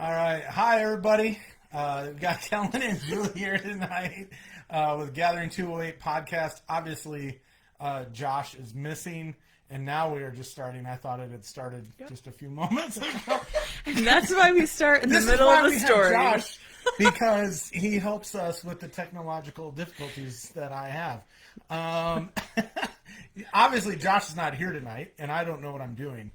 All right. Hi, everybody. We've got Kellen and Juli here tonight with Gathering 208 podcast. Obviously, Josh is missing, and now we are just starting. I thought it had started just a few moments ago. And that's why we start in the This is middle why of the we have story. Josh, because he helps us with the technological difficulties that I have. Obviously, Josh is not here tonight, and I don't know what I'm doing.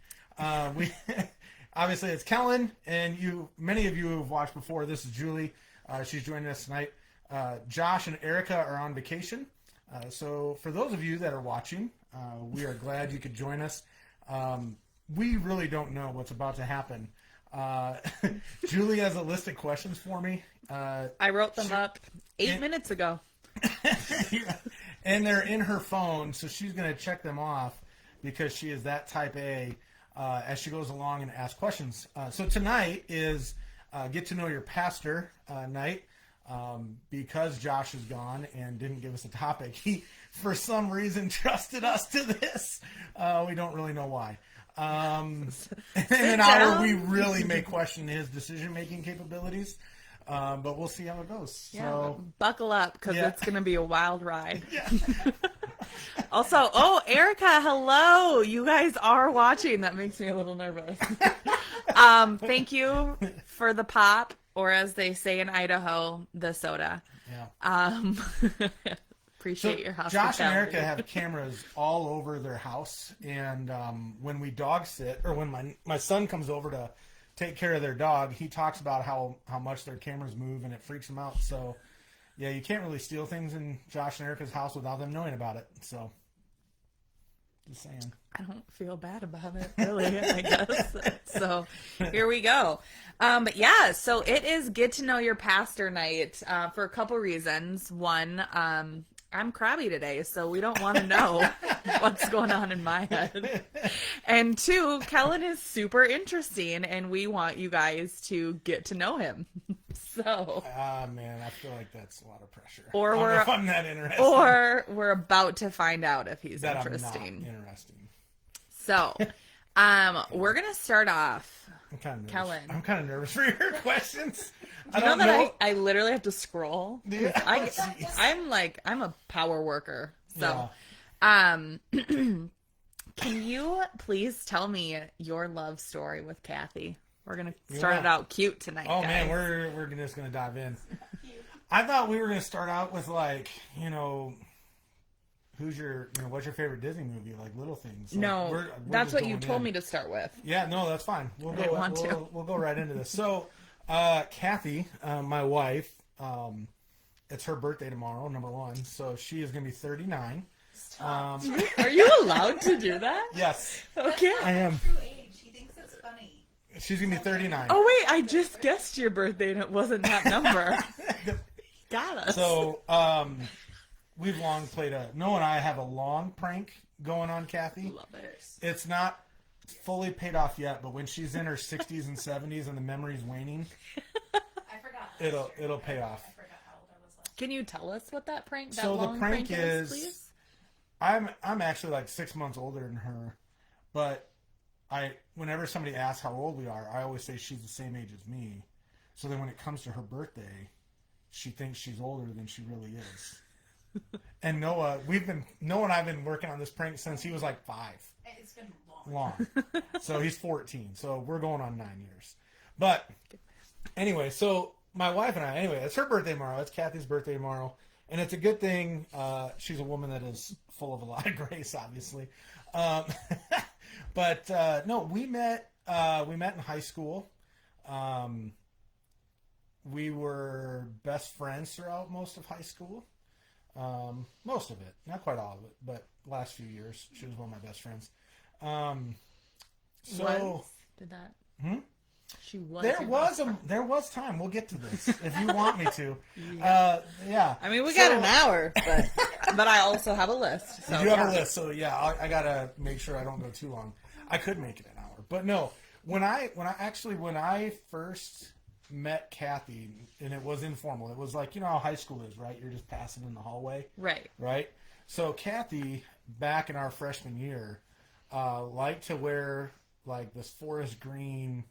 Obviously, it's Kellen, and many of you who have watched before. This is Juli. She's joining us tonight. Josh and Erica are on vacation. So for those of you that are watching, we are glad you could join us. We really don't know what's about to happen. Juli has a list of questions for me. I wrote them up 8 minutes ago. And they're in her phone, so she's going to check them off because she is that type A as she goes along and asks questions. So tonight is Get to Know Your Pastor night. Because Josh is gone and didn't give us a topic, he, for some reason, trusted us to this. We don't really know why. In an hour, we really may question his decision-making capabilities. But we'll see how it goes. Yeah, So buckle up because it's going to be a wild ride. Yeah. Also, Erica, hello. You guys are watching. That makes me a little nervous. Thank you for the pop, or as they say in Idaho, the soda. Yeah. Appreciate your hospitality. Josh and Erica have cameras all over their house, and when we dog sit, or when my son comes over to take care of their dog, he talks about how much their cameras move, and it freaks him out. So, yeah, you can't really steal things in Josh and Erica's house without them knowing about it. So, just saying. I don't feel bad about it, really, I guess. So here we go. But yeah, so it is Get to Know Your Pastor night for a couple reasons. One, I'm crabby today, so we don't want to know what's going on in my head. And two, Kellen is super interesting, and we want you guys to get to know him. So, man, I feel like that's a lot of pressure. Or I don't know if I'm that interested. Or we're about to find out if he's that interesting. I'm not interesting. So, we're gonna start off. I'm kind of nervous. Kellen. I'm kind of nervous for your questions. Do you know that I literally have to scroll? Yeah. I'm a power worker. So, Yeah. can you please tell me your love story with Kathy? We're gonna start it out cute tonight. Oh guys. man, we're just gonna dive in. I thought we were gonna start out with what's your favorite Disney movie? Like Little Things. Like, No, we're that's just what you going told in. me to start with. Yeah, no, that's fine. We'll go right into this. So, Kathy, my wife, it's her birthday tomorrow, number one. So she is gonna be 39. Are you allowed to do that? Yes, Okay. I am. True age. He thinks it's funny. She's gonna be 39. Oh wait, I just guessed your birthday and it wasn't that number. Got us. So, we've long Noah and I have a long prank going on Kathy. Love it. It's not fully paid off yet, but when she's in her 60s and 70s and the memory's waning, I forgot. it'll pay off. I forgot how old I was last. Can you tell us what that prank? That So the long prank is, please? I'm actually like 6 months older than her, but whenever somebody asks how old we are, I always say she's the same age as me. So then when it comes to her birthday, she thinks she's older than she really is. And Noah and I've been working on this prank since he was like 5. It's been long. So he's 14. So we're going on 9 years. But anyway, so my wife and I, it's her birthday tomorrow. It's Kathy's birthday tomorrow. And it's a good thing. She's a woman that is full of a lot of grace, obviously. But no, we met in high school. We were best friends throughout most of high school. Most of it, not quite all of it, but last few years, she was one of my best friends. Did that? She was. There was time. We'll get to this if you want me to. Yeah. I mean, we got an hour, but I also have a list. So you have a list, so yeah, I gotta make sure I don't go too long. I could make it an hour, but no. When I first met Kathy, and it was informal. It was like, how high school is, right? You're just passing in the hallway. Right? So Kathy, back in our freshman year, liked to wear like this forest green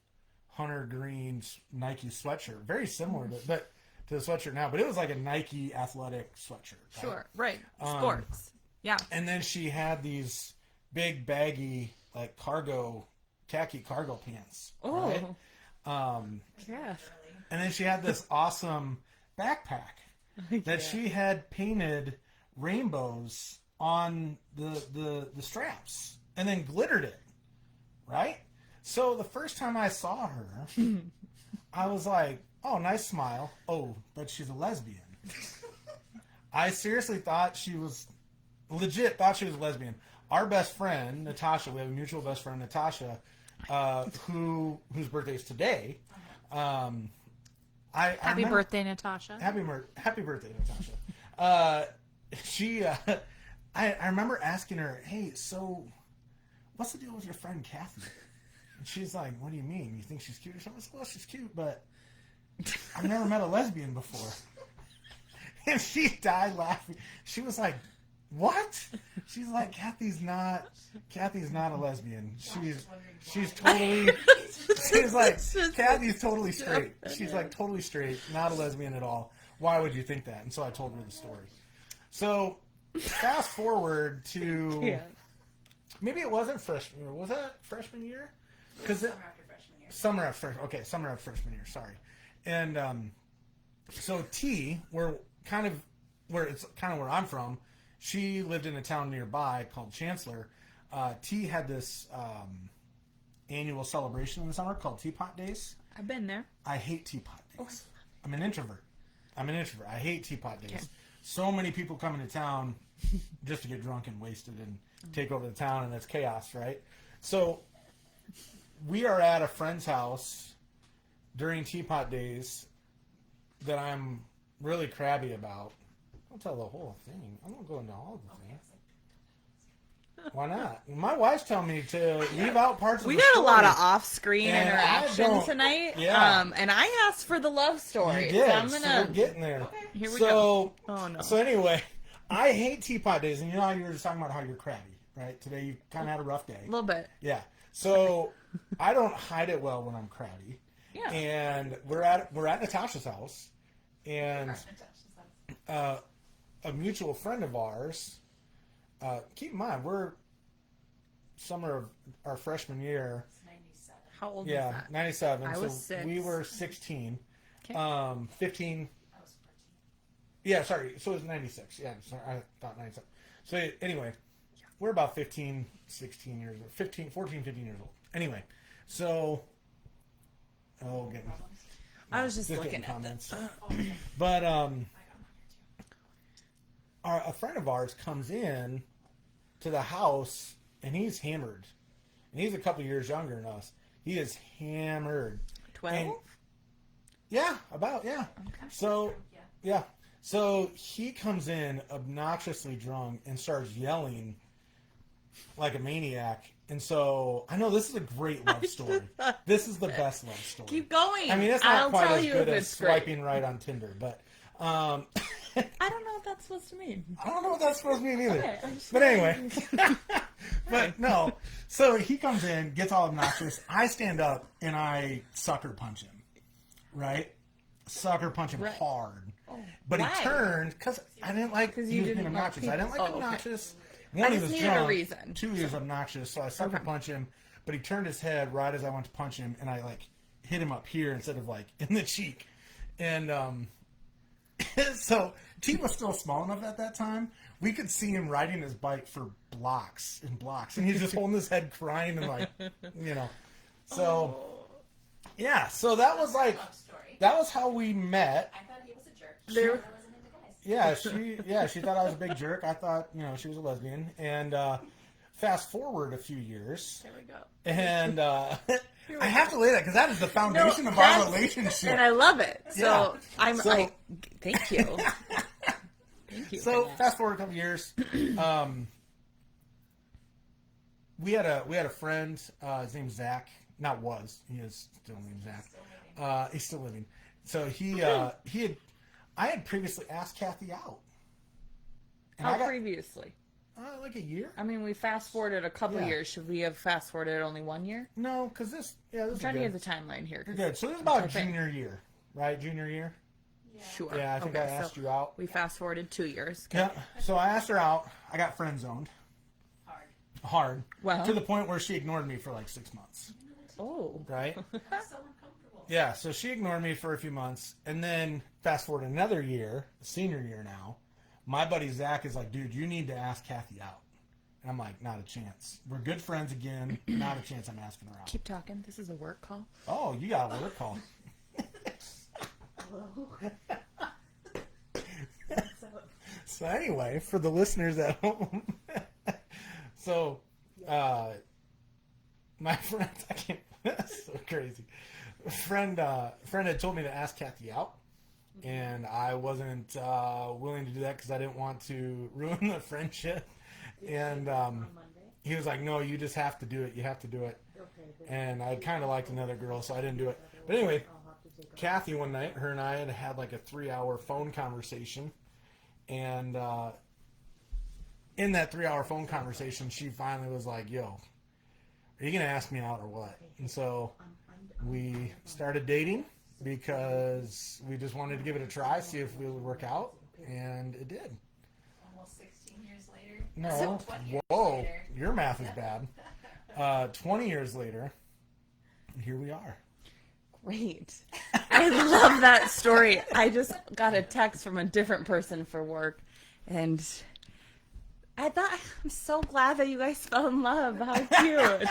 hunter green Nike sweatshirt, very similar to the sweatshirt now, but it was like a Nike athletic sweatshirt. Right? Sure, right. Sports. Yeah. And then she had these big baggy like khaki cargo pants. Oh. Right? Yeah. And then she had this awesome backpack that she had painted rainbows on the straps and then glittered it. Right? So the first time I saw her, I was like, oh, nice smile. Oh, but she's a lesbian. I seriously thought she was a lesbian. Our best friend, Natasha, we have a mutual best friend, Natasha, whose birthday is today. Happy birthday, Natasha. Happy birthday, Natasha. I remember asking her, hey, so what's the deal with your friend Kathy? And she's like, what do you mean? You think she's cute or something? I said, well, she's cute, but I've never met a lesbian before. And she died laughing. She was like, what? She's like, Kathy's not a lesbian. She's totally, she's like, Kathy's totally straight. She's like totally straight, not a lesbian at all. Why would you think that? And so I told her the story. So fast forward to, maybe it wasn't freshman year. Was that freshman year? Summer after freshman year. Summer after freshman year. Sorry. And so T, where I'm from, she lived in a town nearby called Chancellor. T had this annual celebration in the summer called Teapot Days. I've been there. I hate Teapot Days. I'm an introvert. I hate Teapot Days. Okay. So many people come into town just to get drunk and wasted and take over the town, and it's chaos, right? So we are at a friend's house during Teapot Days that I'm really crabby about. I'll tell the whole thing. I won't go into all the things. Why not? My wife's telling me to leave out parts of the story. We got a lot of off-screen interaction tonight. Yeah. And I asked for the love story. You did. So we're getting there. Okay. Here we go. Oh, no. So anyway, I hate Teapot Days. And you know how you were just talking about how you're crabby, right? Today you kind of had a rough day. A little bit. Yeah. So I don't hide it well when I'm crabby. Yeah. And we're at Natasha's house. And a mutual friend of ours, keep in mind, we're summer of our freshman year. 97. How old was that? 97. I so was 6. We were 16. Okay. 15. I was 14. Yeah, sorry. So it was 96. Yeah, sorry, I thought 97. So anyway, we're about 15, 16 years old. 14, 15 years old. Anyway, so... I was just looking at comments. But a friend of ours comes in to the house, and he's hammered. And he's a couple years younger than us. He is hammered. 12? Yeah. Okay. So, Yeah. So he comes in obnoxiously drunk and starts yelling like a maniac. And so, I know this is a great love story. This is the best love story. Keep going. I mean, it's not quite as good as great. swiping right on Tinder, but... I don't know what that's supposed to mean. I don't know what that's supposed to mean either. Okay, but anyway. But no. So he comes in, gets all obnoxious. I stand up and I sucker punch him. Right? Sucker punch him hard. Oh, but why? He turned, because I didn't like he was being obnoxious. I didn't like obnoxious. Okay. One, he was drunk. A reason. 2, he was obnoxious. So I sucker punch him, but he turned his head right as I went to punch him, and I hit him up here instead of in the cheek. And so T was still small enough at that time. We could see him riding his bike for blocks and blocks, and he's just holding his head, crying and So yeah, so that was that was how we met. I thought he was a jerk. I wasn't into guys. Yeah, she thought I was a big jerk. I thought she was a lesbian. And fast forward a few years. There we go. And I have to lay that because that is the foundation of our relationship. And I love it. So yeah. Thank you. Thank you. So fast forward a couple years. We had a friend. His name's Zach. Not was. He is still named Zach. He's still living. So I had previously asked Kathy out. And previously? like a year. I mean, we fast forwarded a couple years. Should we have fast forwarded only 1 year? No, because this I'm is trying good. to get the timeline here. You're good. So this is about junior year, right? Junior year? Sure. Yeah, I think I asked you out. We fast forwarded 2 years. Okay. Yeah, so I asked her out. I got friend zoned. Hard. Well. To the point where she ignored me for like 6 months. Oh. Right? So uncomfortable. Yeah, so she ignored me for a few months. And then fast forward another year, senior year now, my buddy Zach is like, dude, you need to ask Kathy out. And I'm like, not a chance. We're good friends again. Not a chance I'm asking her out. Keep talking. This is a work call. Oh, you got a work call. Hello. So anyway, for the listeners at home, so my friend, I can't, that's so crazy. Friend had told me to ask Kathy out, and I wasn't willing to do that because I didn't want to ruin the friendship. And he was like, "No, you just have to do it. You have to do it." And I kind of liked another girl, so I didn't do it. But anyway, Kathy one night, her and I had like a 3-hour phone conversation, and in that 3-hour phone conversation, she finally was like, "Yo, are you gonna ask me out or what?" And so we started dating because we just wanted to give it a try, see if it would work out, and it did. Almost 16 years later. No, 20 years whoa, later. your math is bad. 20 years later, here we are. Great. I love that story. I just got a text from a different person for work, and I thought, I'm so glad that you guys fell in love. How cute.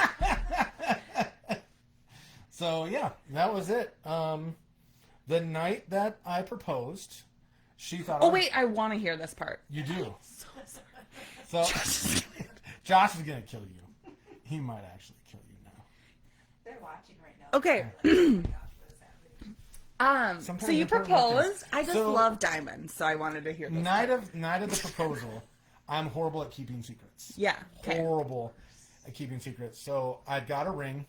So yeah, that was it. The night that I proposed, she thought. Oh wait, I want to hear this part. You do. So Josh is gonna kill you. He might actually kill you now. They're watching right now. Okay. Sometimes So you important like proposed. this. I just So- love diamonds, so I wanted to hear this. Night of the proposal, I'm horrible at keeping secrets. Yeah. Okay. Horrible at keeping secrets. So I got a ring.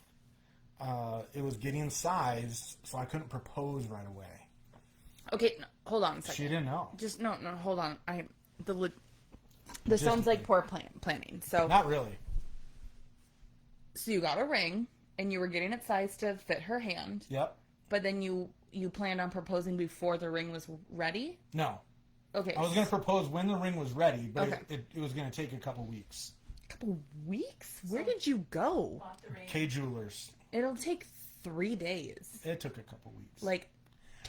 It was getting sized, so I couldn't propose right away. Okay. No, hold on a second. She didn't know. Just no. Hold on. This sounds like poor planning. So Not really. So you got a ring, and you were getting it sized to fit her hand, Yep. but then you planned on proposing before the ring was ready? No. Okay. I was going to propose when the ring was ready, but Okay. it was going to take a couple weeks. A couple weeks? Where did you go? Bought the ring. K Jewelers. It'll take 3 days. It took a couple weeks. Like,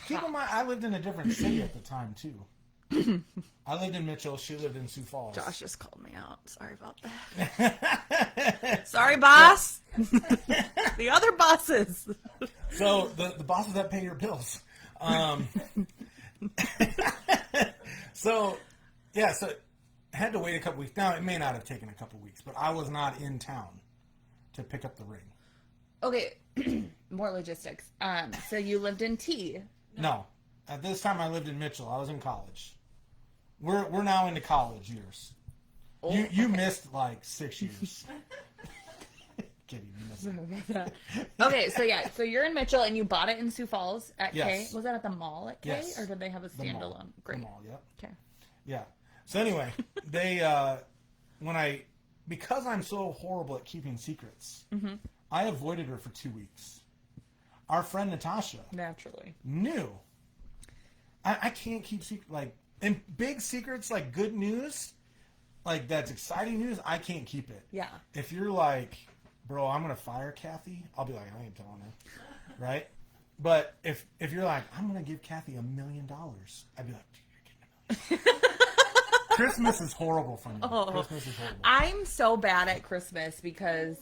Keep in mind, I lived in a different city at the time, too. I lived in Mitchell. She lived in Sioux Falls. Josh just called me out. Sorry about that. Sorry, boss. The other bosses. So, the bosses that pay your bills. So had to wait a couple weeks. Now, it may not have taken a couple weeks, but I was not in town to pick up the ring. Okay, more logistics. So you lived in T. No. At this time, I lived in Mitchell. I was in college. We're now into college years. Oh, You missed like 6 years. Kidding. You missed it. Okay, so you're in Mitchell and you bought it in Sioux Falls at K. Yes. Was that at the mall at K, Yes. or did they have a The mall. standalone? Great. The mall, yep. Okay. Yeah. So anyway, they because I'm so horrible at keeping secrets, I avoided her for 2 weeks. Our friend Natasha Naturally. knew. I can't keep secret and big secrets like good news, like that's exciting news. I can't keep it. Yeah. If you're like, bro, I'm gonna fire Kathy, I'll be like, I ain't telling her, right? But if you're like, I'm gonna give Kathy $1 million, I'd be like, dude, you're getting $1 million. Christmas is horrible for me. Oh. Christmas is horrible. I'm so bad at Christmas because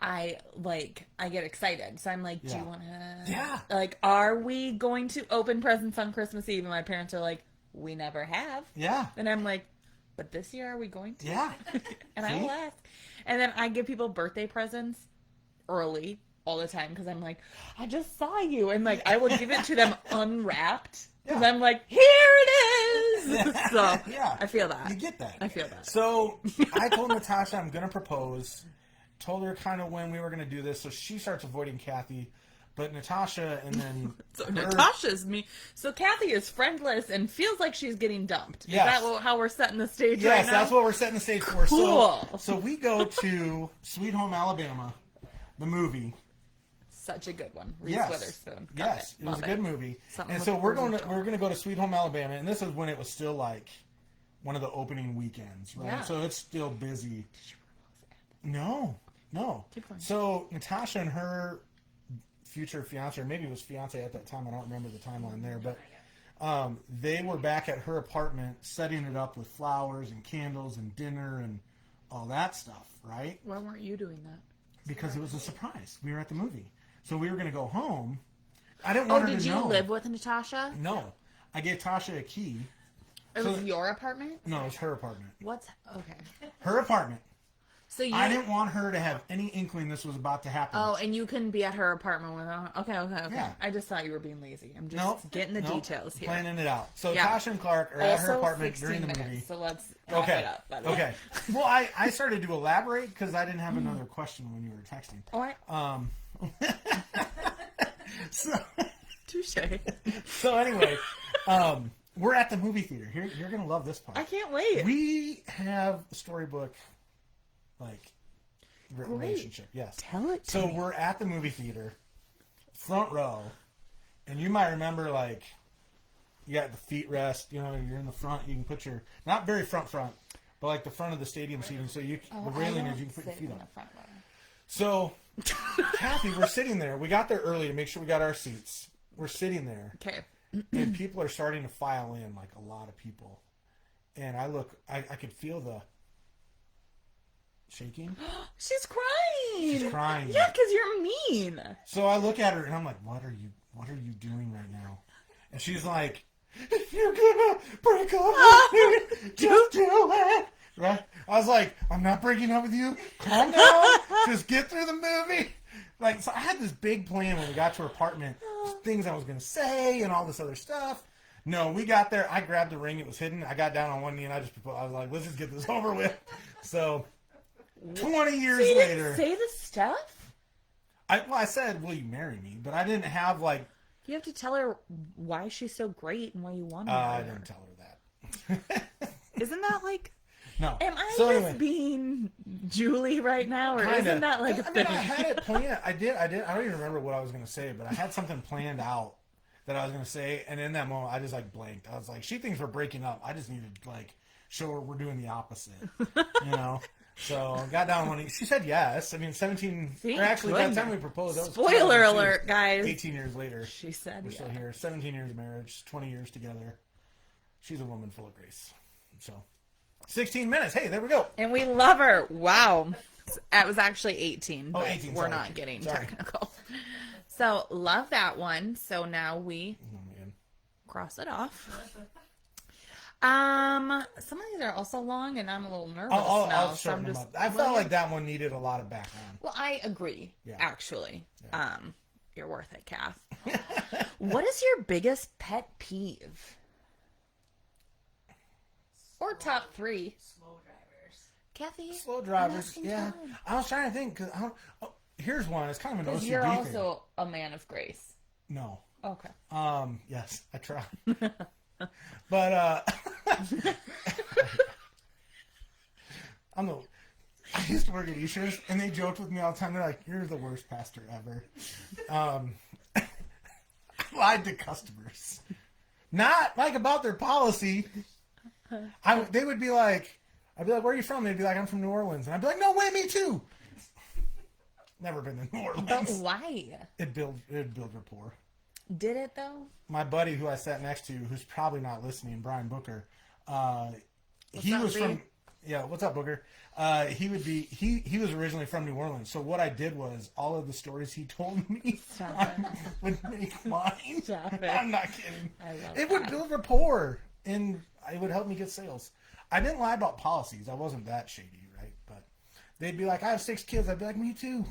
I get excited. So I'm like, do Yeah. you want to? Yeah. Like, are we going to open presents on Christmas Eve? And my parents are like, we never have. Yeah. And I'm like, but this year are we going to? Yeah. And I See? will ask. And then I give people birthday presents early all the time because I'm like, I just saw you. And like, I will give it to them unwrapped. And Yeah. I'm like, here it is. So Yeah. I feel that. You get that. I feel that. So I told Natasha I'm going to propose. Told her kind of when we were going to do this. So she starts avoiding Kathy. But Natasha and then So Natasha's me. So Kathy is friendless and feels like she's getting dumped. Is Yes. that how we're setting the stage Yes, right now? that's what we're setting the stage for. Cool. So we go to Sweet Home Alabama, the movie. Such a good one. Reese Yes. Witherspoon. Yes, it was a good movie. Something And with so the we're Virgin going to go to Sweet Home Alabama, and this is when it was still like one of the opening weekends, right? Yeah. So it's still busy. No. Keep going. So Natasha and her future fiance, or maybe it was fiance at that time, I don't remember the timeline there, but they were back at her apartment setting it up with flowers and candles and dinner and all that stuff, right? Why weren't you doing that? Because it was a surprise. We were at the movie. So we were going to go home. I didn't want her to know. Did you live with Natasha? No. I gave Tasha a key. It was your apartment? No, it was her apartment. What's okay? Her apartment. So you I didn't want her to have any inkling this was about to happen. Oh, and you couldn't be at her apartment with her. Okay. Yeah. I just thought you were being lazy. I'm just getting the details here. Planning it out. So Yeah. Tasha and Clark are at her Also, apartment 16 during the minutes, movie. so let's wrap Okay. it up. by the way. Okay. Well, I started to elaborate because I didn't have another question when you were texting. All right. So, Touche. so anyway, we're at the movie theater. You're going to love this part. I can't wait. We have a storybook, relationship. Yes. Tell it to So me. we're at the movie theater, front row, and you might remember, you got the feet rest. You're in the front. You can put your, not very front, but the front of the stadium seating. So the railing is you can put your feet on. So, Kathy, we're sitting there. We got there early to make sure we got our seats. We're sitting there. Okay. And people are starting to file in, a lot of people. And I could feel the shaking. She's crying. She's crying. Yeah, because you're mean. So I look at her and I'm like, what are you doing right now? And she's like, you're gonna break up with me. Just do it. Right? I was like, I'm not breaking up with you. Calm down. Just get through the movie. So I had this big plan when we got to her apartment, things I was going to say and all this other stuff. No, we got there. I grabbed the ring. It was hidden. I got down on one knee and I was like, let's just get this over with. So 20 years You later. didn't say the stuff? I said, will you marry me? But I didn't have You have to tell her why she's so great and why you want to marry I her. didn't tell her that. Isn't that No. Am I So just anyway, being Julie right now, or kinda. isn't that a thing? I had it planned. I did. I don't even remember what I was going to say, but I had something planned out that I was going to say, and in that moment, I just blanked. I was like, she thinks we're breaking up. I just needed to show her we're doing the opposite, So I got down on one knee. She said yes. I mean, 17. See? Or actually, by the Good. time we proposed, that was Spoiler 2002. alert, guys. 18 years later, She said we're yeah. still here. 17 years of marriage, 20 years together. She's a woman full of grace. So 16 minutes. Hey, there we go. And we love her. Wow. It was actually 18, but 18, we're sorry. not getting Sorry. technical. So, love that one. So now we Oh, man. cross it off. Some of these are also long, and I'm a little nervous now. I'll So I'm shorten them just. up. I felt like that one needed a lot of background. Well, I agree. Yeah. Actually, Yeah. you're worth it, Kath. What is your biggest pet peeve? Or top 3? Slow drivers. Kathy? Slow drivers, asking yeah. time. I was trying to think because here's one. It's kind of an Because OCD you're thing. also a man of grace. No. Okay. Yes, I try. But I used to work at Isha's, and they joked with me all the time. They're like, "You're the worst pastor ever." I lied to customers, not about their policy. They would be like, I'd be like, "Where are you from?" They'd be like, "I'm from New Orleans," and I'd be like, "No way, me too." Never been to New Orleans. But why? It'd build rapport. Did it though? My buddy who I sat next to, who's probably not listening, Brian Booker, he up, was B? from, yeah, what's up, Booker? He was originally from New Orleans. So what I did was all of the stories he told me Stop it. would make mine. Stop it. I'm not kidding. I love It would that. build rapport and it would help me get sales. I didn't lie about policies. I wasn't that shady, right? But they'd be like, I have 6 kids. I'd be like, me too.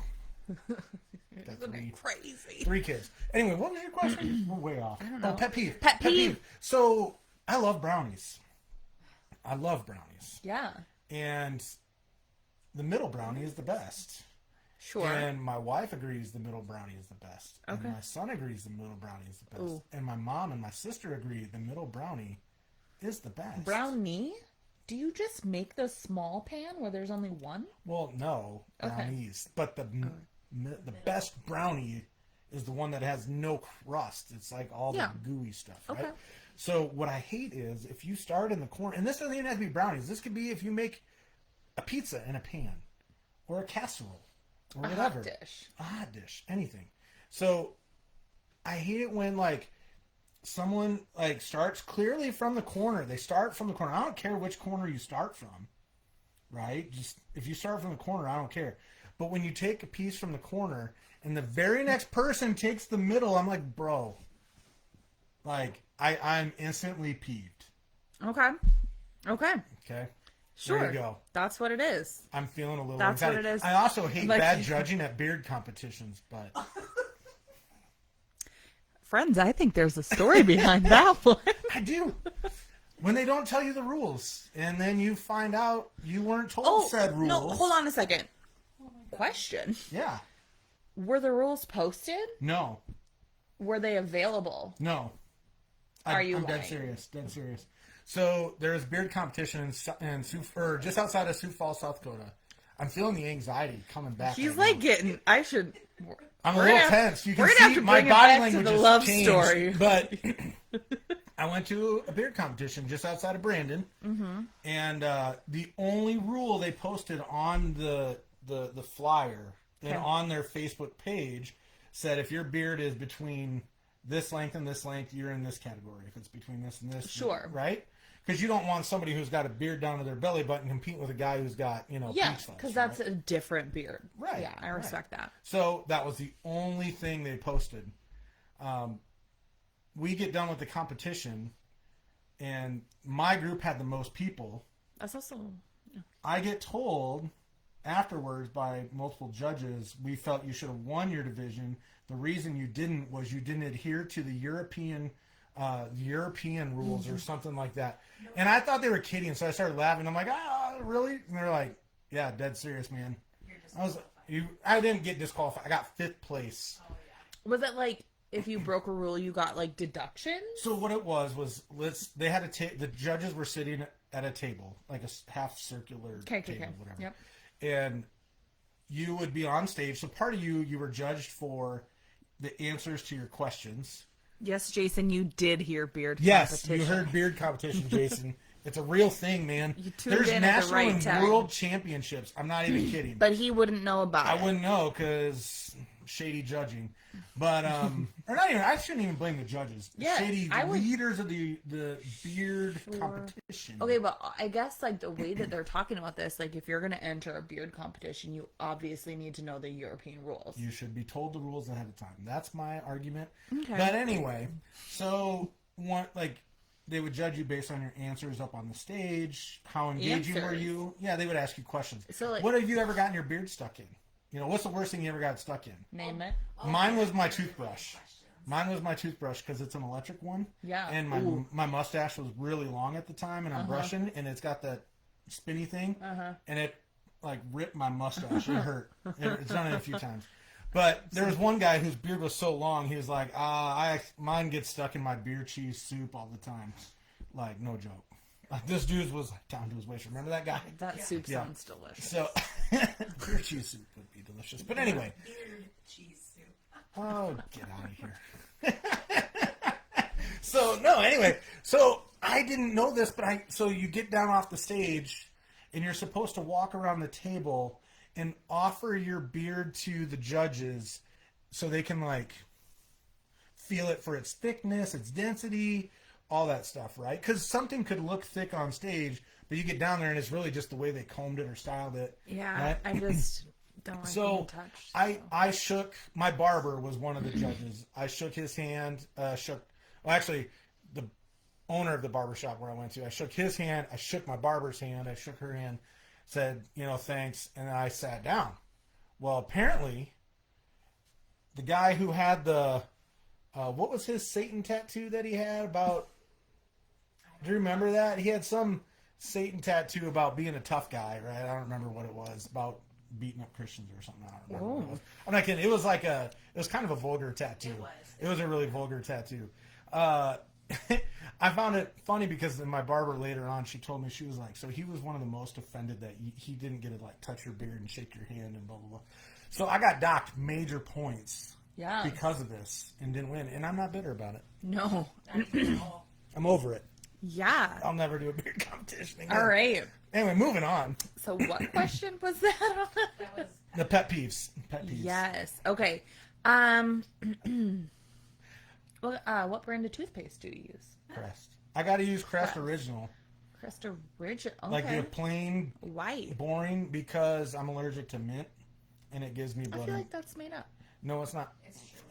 Got Isn't it crazy? 3 kids. Anyway, what was your question? We're way off. I don't know. Oh, pet peeve. Pet peeve. So I love brownies. I love brownies. Yeah. And the middle brownie is the best. Sure. And my wife agrees the middle brownie is the best. Okay. And my son agrees the middle brownie is the best. Ooh. And my mom and my sister agree the middle brownie is the best. Brownie? Do you just make the small pan where there's only one? Well, no, brownies. Okay. But the best brownie is the one that has no crust. It's like all the gooey stuff, right? Okay. So what I hate is if you start in the corner, and this doesn't even have to be brownies. This could be if you make a pizza in a pan or a casserole or whatever. A hot dish, anything. So I hate it when like someone like starts clearly from the corner. They start from the corner. I don't care which corner you start from, right? Just if you start from the corner, I don't care. But when you take a piece from the corner and the very next person takes the middle, I'm like, bro, like I'm instantly peeved. Okay. Okay. Okay. Sure. There you go. That's what it is. I'm feeling a little That's anxiety. what it is. I also hate Like- bad judging at beard competitions, but Friends, I think there's a story behind that one. I do. When they don't tell you the rules, and then you find out you weren't told said rules. No, hold on a second. Question. Yeah. Were the rules posted? No. Were they available? No. Are you I'm dead lying? serious. Dead serious. So there's beard competition in Sioux, just outside of Sioux Falls, South Dakota. I'm feeling the anxiety coming back. He's right like now. getting. I should. I'm a we're little gonna have- tense. You can we're gonna have see to my bring it body back to language the has love changed. story. But I went to a beard competition just outside of Brandon, and the only rule they posted on the flyer and on their Facebook page said if your beard is between this length and this length, you're in this category. If it's between this and this, Sure. right? Because you don't want somebody who's got a beard down to their belly button competing with a guy who's got Yeah, peach fuzz, because that's a different beard. Right, Yeah, I respect that. So that was the only thing they posted. We get done with the competition, and my group had the most people. That's also. I get told afterwards by multiple judges, we felt you should have won your division. The reason you didn't was you didn't adhere to the European rules or something like that. And I thought they were kidding, so I started laughing. I'm like, really? And they're like, yeah, dead serious, man. I didn't get disqualified. I got 5th place. Was it like if you broke a rule, you got like deductions? So what it was they had the judges were sitting at a table, like a half circular table, whatever. Yep. And you would be on stage. So part of you were judged for the answers to your questions. Yes, Jason, you did hear beard Yes, competition. you heard beard competition, Jason. It's a real thing, man. You tuned There's in at the national right and time. world championships. I'm not even kidding. But he wouldn't know about I it. wouldn't know because shady judging. But or not even. I shouldn't even blame the judges. Yeah, Shady I would- leaders of the beard competition. Okay, but I guess like the way that they're talking about this, like if you're going to enter a beard competition, you obviously need to know the European rules. You should be told the rules ahead of time. That's my argument. Okay. But anyway, so they would judge you based on your answers up on the stage. How engaging were Answers. you? Yeah, they would ask you questions. So, like- what have you ever gotten your beard stuck in? What's the worst thing you ever got stuck in? Name it. Mine was my toothbrush. Mine was my toothbrush because it's an electric one. Yeah. And Ooh. my mustache was really long at the time, and I'm brushing, and it's got that spinny thing, and it like ripped my mustache. It hurt. It's done it a few times. But there was one guy whose beard was so long, he was like, mine gets stuck in my beer cheese soup all the time. Like, no joke. Like, this dude was like down to his waist. Remember that guy? That soup sounds delicious. So, beer cheese soup would be delicious. But anyway. Beard cheese soup. Oh, get out of here. So I didn't know this, but so you get down off the stage and you're supposed to walk around the table and offer your beard to the judges so they can like feel it for its thickness, its density, all that stuff, right? Because something could look thick on stage, but you get down there and it's really just the way they combed it or styled it. Yeah, right? I just don't like being touched. I shook, my barber was one of the judges. I shook his hand, actually, the owner of the barbershop where I went to, I shook his hand, I shook my barber's hand, I shook her hand, said, thanks, and then I sat down. Well, apparently, the guy who had the, what was his Satan tattoo that he had about, do you remember that? He had some Satan tattoo about being a tough guy, right? I don't remember what it was, about beating up Christians or something. I don't remember what it was. I'm not kidding. It was like it was kind of a vulgar tattoo. It was a really vulgar tattoo. I found it funny because my barber later on, she told me, she was like, so he was one of the most offended that he didn't get to like touch your beard and shake your hand and blah, blah, blah. So I got docked major points because of this and didn't win. And I'm not bitter about it. No. I'm over it. Yeah. I'll never do a beard competition again. All right. Anyway, moving on. So what question was that on? The pet peeves. Yes. Okay. What brand of toothpaste do you use? Crest. I got to use Crest Original. Crest Original. Okay. Like the plain, white, boring, because I'm allergic to mint, and it gives me bloody. I feel like that's made up. No, it's not.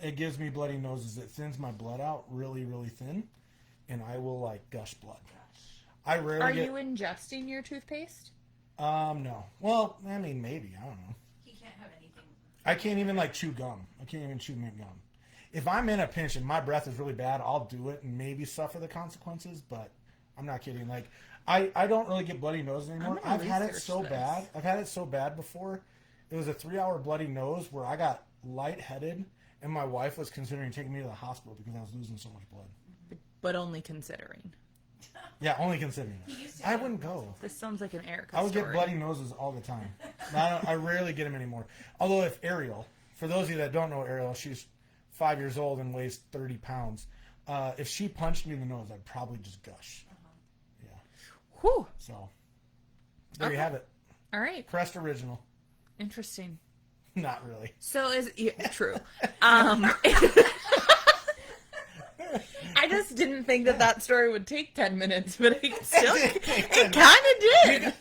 It gives me bloody noses. It thins my blood out really, really thin, and I will like gush blood. I rarely. Are you ingesting your toothpaste? No. Well, I mean, maybe. I don't know. He can't have anything. I can't even like chew gum. I can't even chew mint gum. If I'm in a pinch and my breath is really bad, I'll do it and maybe suffer the consequences, but I'm not kidding. Like, I don't really get bloody noses anymore. I've had it so bad. I've had it so bad before. It was a 3-hour bloody nose where I got lightheaded, and my wife was considering taking me to the hospital because I was losing so much blood. But only considering. Yeah, only considering that. I wouldn't go. This sounds like an Erica I would story. get bloody noses all the time. I rarely get them anymore. Although if Ariel, for those of you that don't know Ariel, she's 5 years old and weighs 30 pounds. If she punched me in the nose, I'd probably just gush. Yeah. Whew. So, there you have it. All right. Crest Original. Interesting. Not really. So true. I just didn't think that story would take 10 minutes, but it kind of did.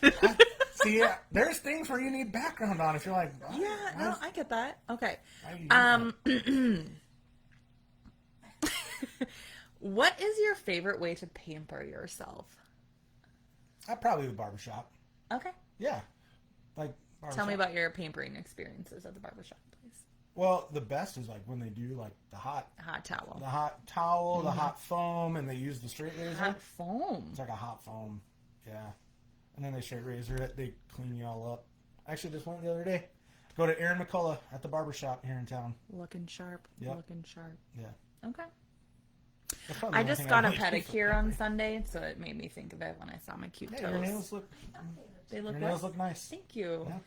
See, there's things where you need background on if you're like, oh, yeah, no, I get that. Okay. What is your favorite way to pamper yourself? Probably the barbershop. Okay. Yeah. Like, barbershop. Tell me about your pampering experiences at the barbershop, please. Well, the best is like when they do like the hot towel. The hot towel, the hot foam, and they use the straight razor. Hot foam. It's like a hot foam. Yeah. And then they straight razor it. They clean you all up. Actually, just went the other day. Go to Aaron McCullough at the barbershop here in town. Looking sharp. Yep. Looking sharp. Yeah. Okay. I just got a pedicure on Sunday, so it made me think of it when I saw my cute toes. Your nails look. They look. Your nails look nice. Thank you. Yeah.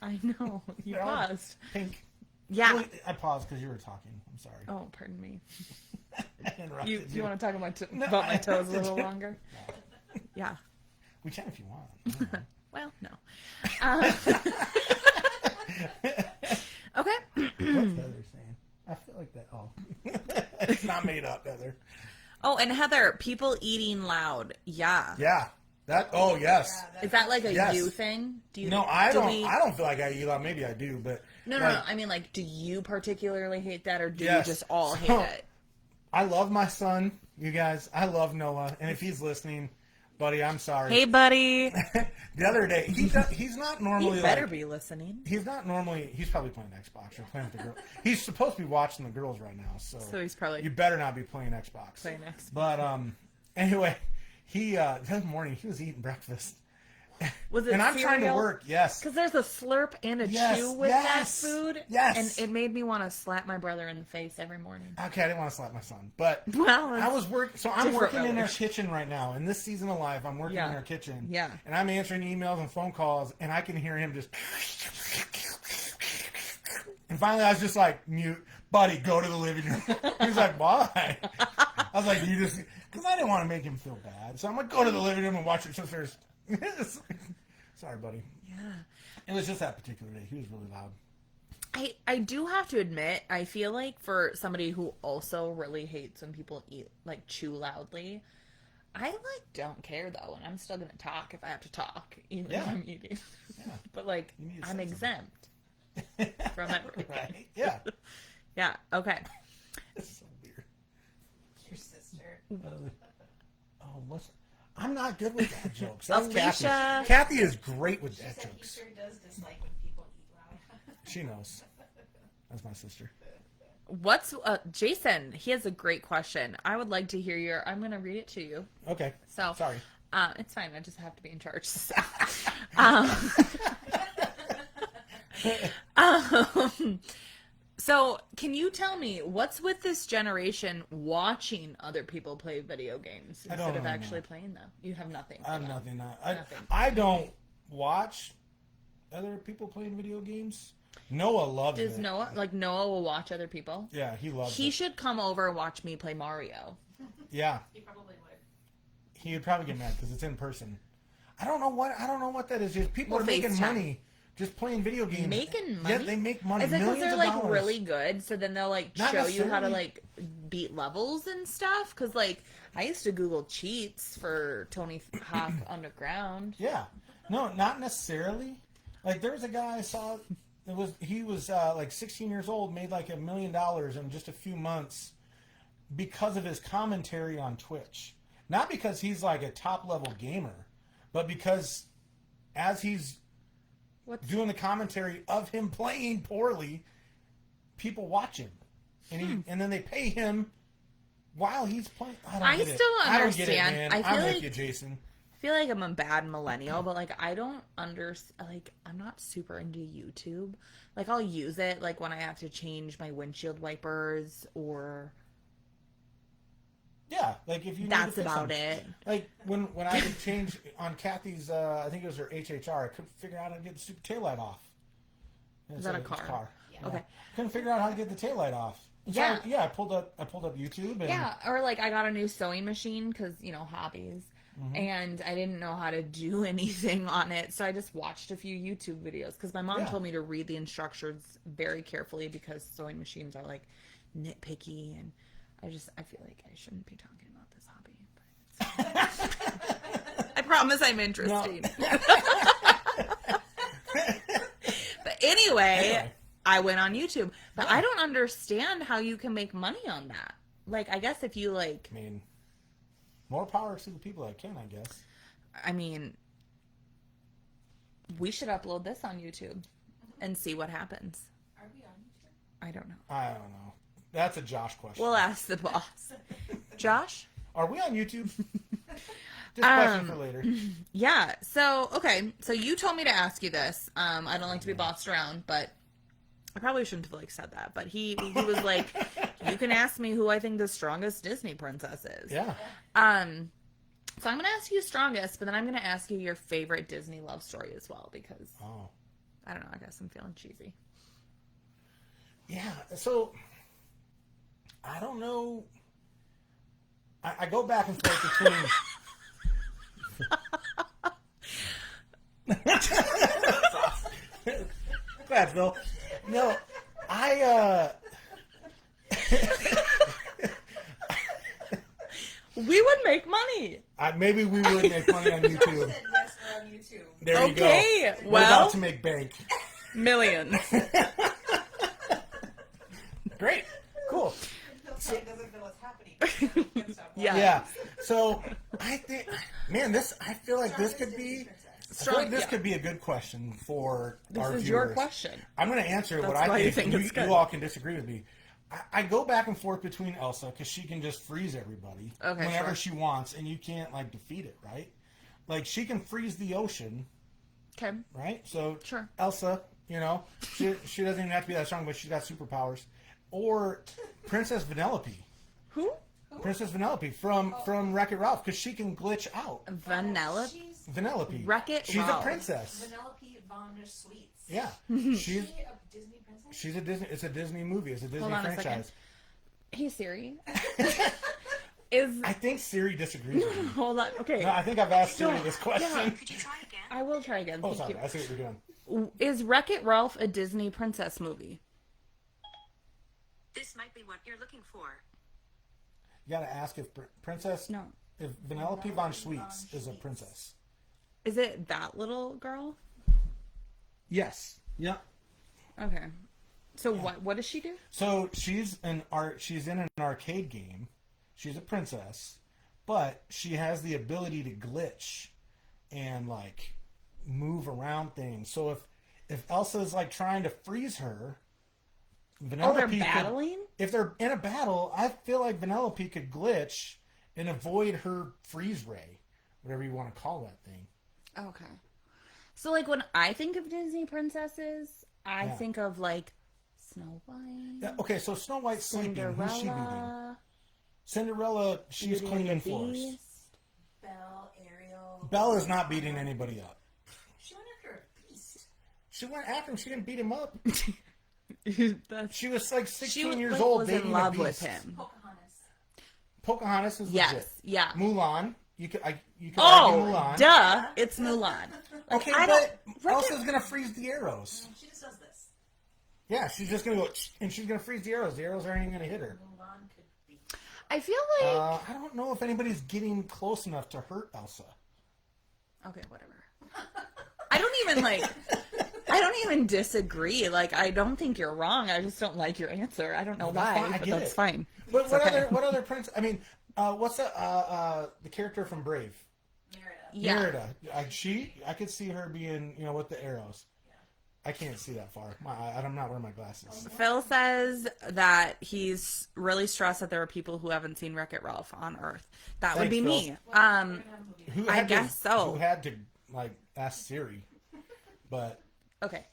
I know. You paused. Pink. Yeah. Well, I paused because you were talking. I'm sorry. Oh, pardon me. You want to talk about my toes a little longer? No. Yeah. We can if you want. Well, no. Okay. What's Heather saying? I feel like that. Oh, it's not made up, Heather. Oh, and Heather, people eating loud. Yeah. Yeah. That. Oh, yes. Is that like a you thing? Do you? No, I don't. I don't feel like I eat loud. Maybe I do, but no. I mean, like, do you particularly hate that, or do you just all hate it? I love my son, you guys. I love Noah, and if he's listening, buddy, I'm sorry. Hey, buddy. The other day, he's not normally. He better be listening. He's not normally. He's probably playing Xbox or playing with the girl. He's supposed to be watching the girls right now, so he's probably. You better not be playing Xbox. But anyway, he this morning he was eating breakfast. Was it? And I'm cereal? trying to work. Yes. Because there's a slurp and a chew with that food. Yes. And it made me want to slap my brother in the face every morning. Okay, I didn't want to slap my son, but I was working. So I'm working in our kitchen right now. In this season of life, I'm working in our kitchen. Yeah. And I'm answering emails and phone calls, and I can hear him just. And finally, I was just like, mute, buddy, go to the living room. He's like, why? I was like, you just, because I didn't want to make him feel bad. So I'm like, go to the living room and watch your sisters. Sorry, buddy. Yeah. It was just that particular day. He was really loud. I do have to admit, I feel like for somebody who also really hates when people chew loudly, I don't care though, and I'm still gonna talk if I have to talk, even if I'm eating. Yeah. But I'm exempt from everything. Right? Yeah. Yeah. Okay. It's so weird. Your sister. What's? I'm not good with dad jokes. That's Alicia. Kathy. Kathy is great with dad jokes. He sure does dislike when people eat loud. She knows. That's my sister. What's Jason? He has a great question. I would like to hear I'm going to read it to you. Okay. So sorry. It's fine. I just have to be in charge. So, So, can you tell me what's with this generation watching other people play video games instead of actually playing them? You have nothing. I have nothing. I don't watch other people playing video games. Noah loves it. Does Noah, Noah will watch other people? Yeah, he loves it. He should come over and watch me play Mario. Yeah. He probably would. He would probably get mad because it's in person. I don't know what that is. Just people are making money just playing video games. Making money? Yeah, they make money. Is it because they're millions of dollars. really good? So then they'll Not show you how to necessarily. beat levels and stuff? Because I used to Google cheats for Tony Hawk Underground. Yeah. No, not necessarily. There was a guy I saw. He was 16 years old, made $1 million in just a few months because of his commentary on Twitch. Not because he's a top level gamer, but because as he's doing the commentary of him playing poorly, people watch him, and then they pay him while he's playing. I still don't understand. I don't get it, man. I'm with you, Jason. I feel like I'm a bad millennial, but I don't understand. I'm not super into YouTube. I'll use it when I have to change my windshield wipers or. Yeah, if you need That's to fix about something. it. When I would change on Kathy's, I think it was her HHR, I couldn't figure out how to get the stupid taillight off. Is that a car? Yeah. Okay. Couldn't figure out how to get the taillight off. So I pulled up YouTube. And, Yeah, or I got a new sewing machine because hobbies, and I didn't know how to do anything on it, so I just watched a few YouTube videos because my mom told me to read the instructions very carefully because sewing machines are nitpicky, and I feel like I shouldn't be talking about this hobby, but I promise I'm interesting. But anyway, I went on YouTube, but I don't understand how you can make money on that. I guess if you I mean, more power to the people that can, I guess. I mean, we should upload this on YouTube and see what happens. Are we on YouTube? I don't know. I don't know. That's a Josh question. We'll ask the boss. Josh? Are we on YouTube? Just question for later. Yeah. So, okay. So you told me to ask you this. I don't like to be bossed around, but I probably shouldn't have said that. But he was like, you can ask me who I think the strongest Disney princess is. Yeah. So I'm going to ask you strongest, but then I'm going to ask you your favorite Disney love story as well because, I don't know, I guess I'm feeling cheesy. Yeah. So, I don't know. I go back and forth between... Go ahead, Phil. No, We would make money. maybe we would make money on YouTube. Yes, we're on YouTube. There you go. Okay, We're well, about to make bank. millions. Great. Cool. Phil doesn't know what's happening. Yeah. So I think, man, I feel like this could be. Could be a good question for our viewers. This is your question. I'm going to answer what That's why I you think. think it's good. You all can disagree with me. I go back and forth between Elsa because she can just freeze everybody whenever she wants, and you can't defeat it, right? She can freeze the ocean. Okay. Right? So Sure. Elsa, she doesn't even have to be that strong, but she's got superpowers. Or Princess Vanellope. Who? Princess Vanellope from Wreck-It Ralph, because she can glitch out. Vanellope? Vanellope. Wreck-It She's Ralph. a princess. Vanellope von der Sweets. Yeah. Is she a Disney princess? She's a Disney. It's a Disney movie. It's a Disney Hold on a franchise. Hey, Siri. I think Siri disagrees with me. Hold on. Okay. No, I think I've asked Siri this question. Could you try again? I will try again. Oh, Thank sorry. you. I see what you're doing. Is Wreck-It Ralph a Disney princess movie? This might be what you're looking for. You got to ask if if Vanellope von Sweets is a princess. Is it that little girl? Yes. Yeah. Okay. So what does she do? So she's in an arcade game. She's a princess, but she has the ability to glitch and move around things. So if Elsa's trying to freeze her, Vanellope they're battling? If they're in a battle, I feel like Vanellope could glitch and avoid her freeze ray, whatever you want to call that thing. Okay. So when I think of Disney princesses, I think of like Snow White. Yeah, okay, so Snow White's sleeping. Who's she beating? Cinderella. Cinderella, she's Beauty and cleaning the floors. Beast. Belle, Ariel. Belle is not beating anybody up. She went after a beast. She went after him. She didn't beat him up. That's, She was like 16 she years like, old was dating in love a beast. with him. Pocahontas. Pocahontas is Yes, legit. yeah. Mulan. You could argue Oh, Mulan. duh! It's Mulan. Like, Okay, I but don't- Elsa's gonna freeze the arrows. She just does this. Yeah, she's just gonna go, and she's gonna freeze the arrows. The arrows aren't even gonna hit her. Mulan could be. I feel like I don't know if anybody's getting close enough to hurt Elsa. okay, whatever. I don't even disagree. Like, I don't think you're wrong. I just don't like your answer. I don't know That's why, fine, I but get that's it. fine. But It's what okay. other prince? I mean, what's the character from Brave? Merida. Yeah. Merida. I could see her being, with the arrows. I can't see that far. I'm not wearing my glasses. Phil says that he's really stressed that there are people who haven't seen Wreck-It Ralph on Earth. That would Thanks, be Phil. me. Who I had guess so. Who had to ask Siri? But Okay.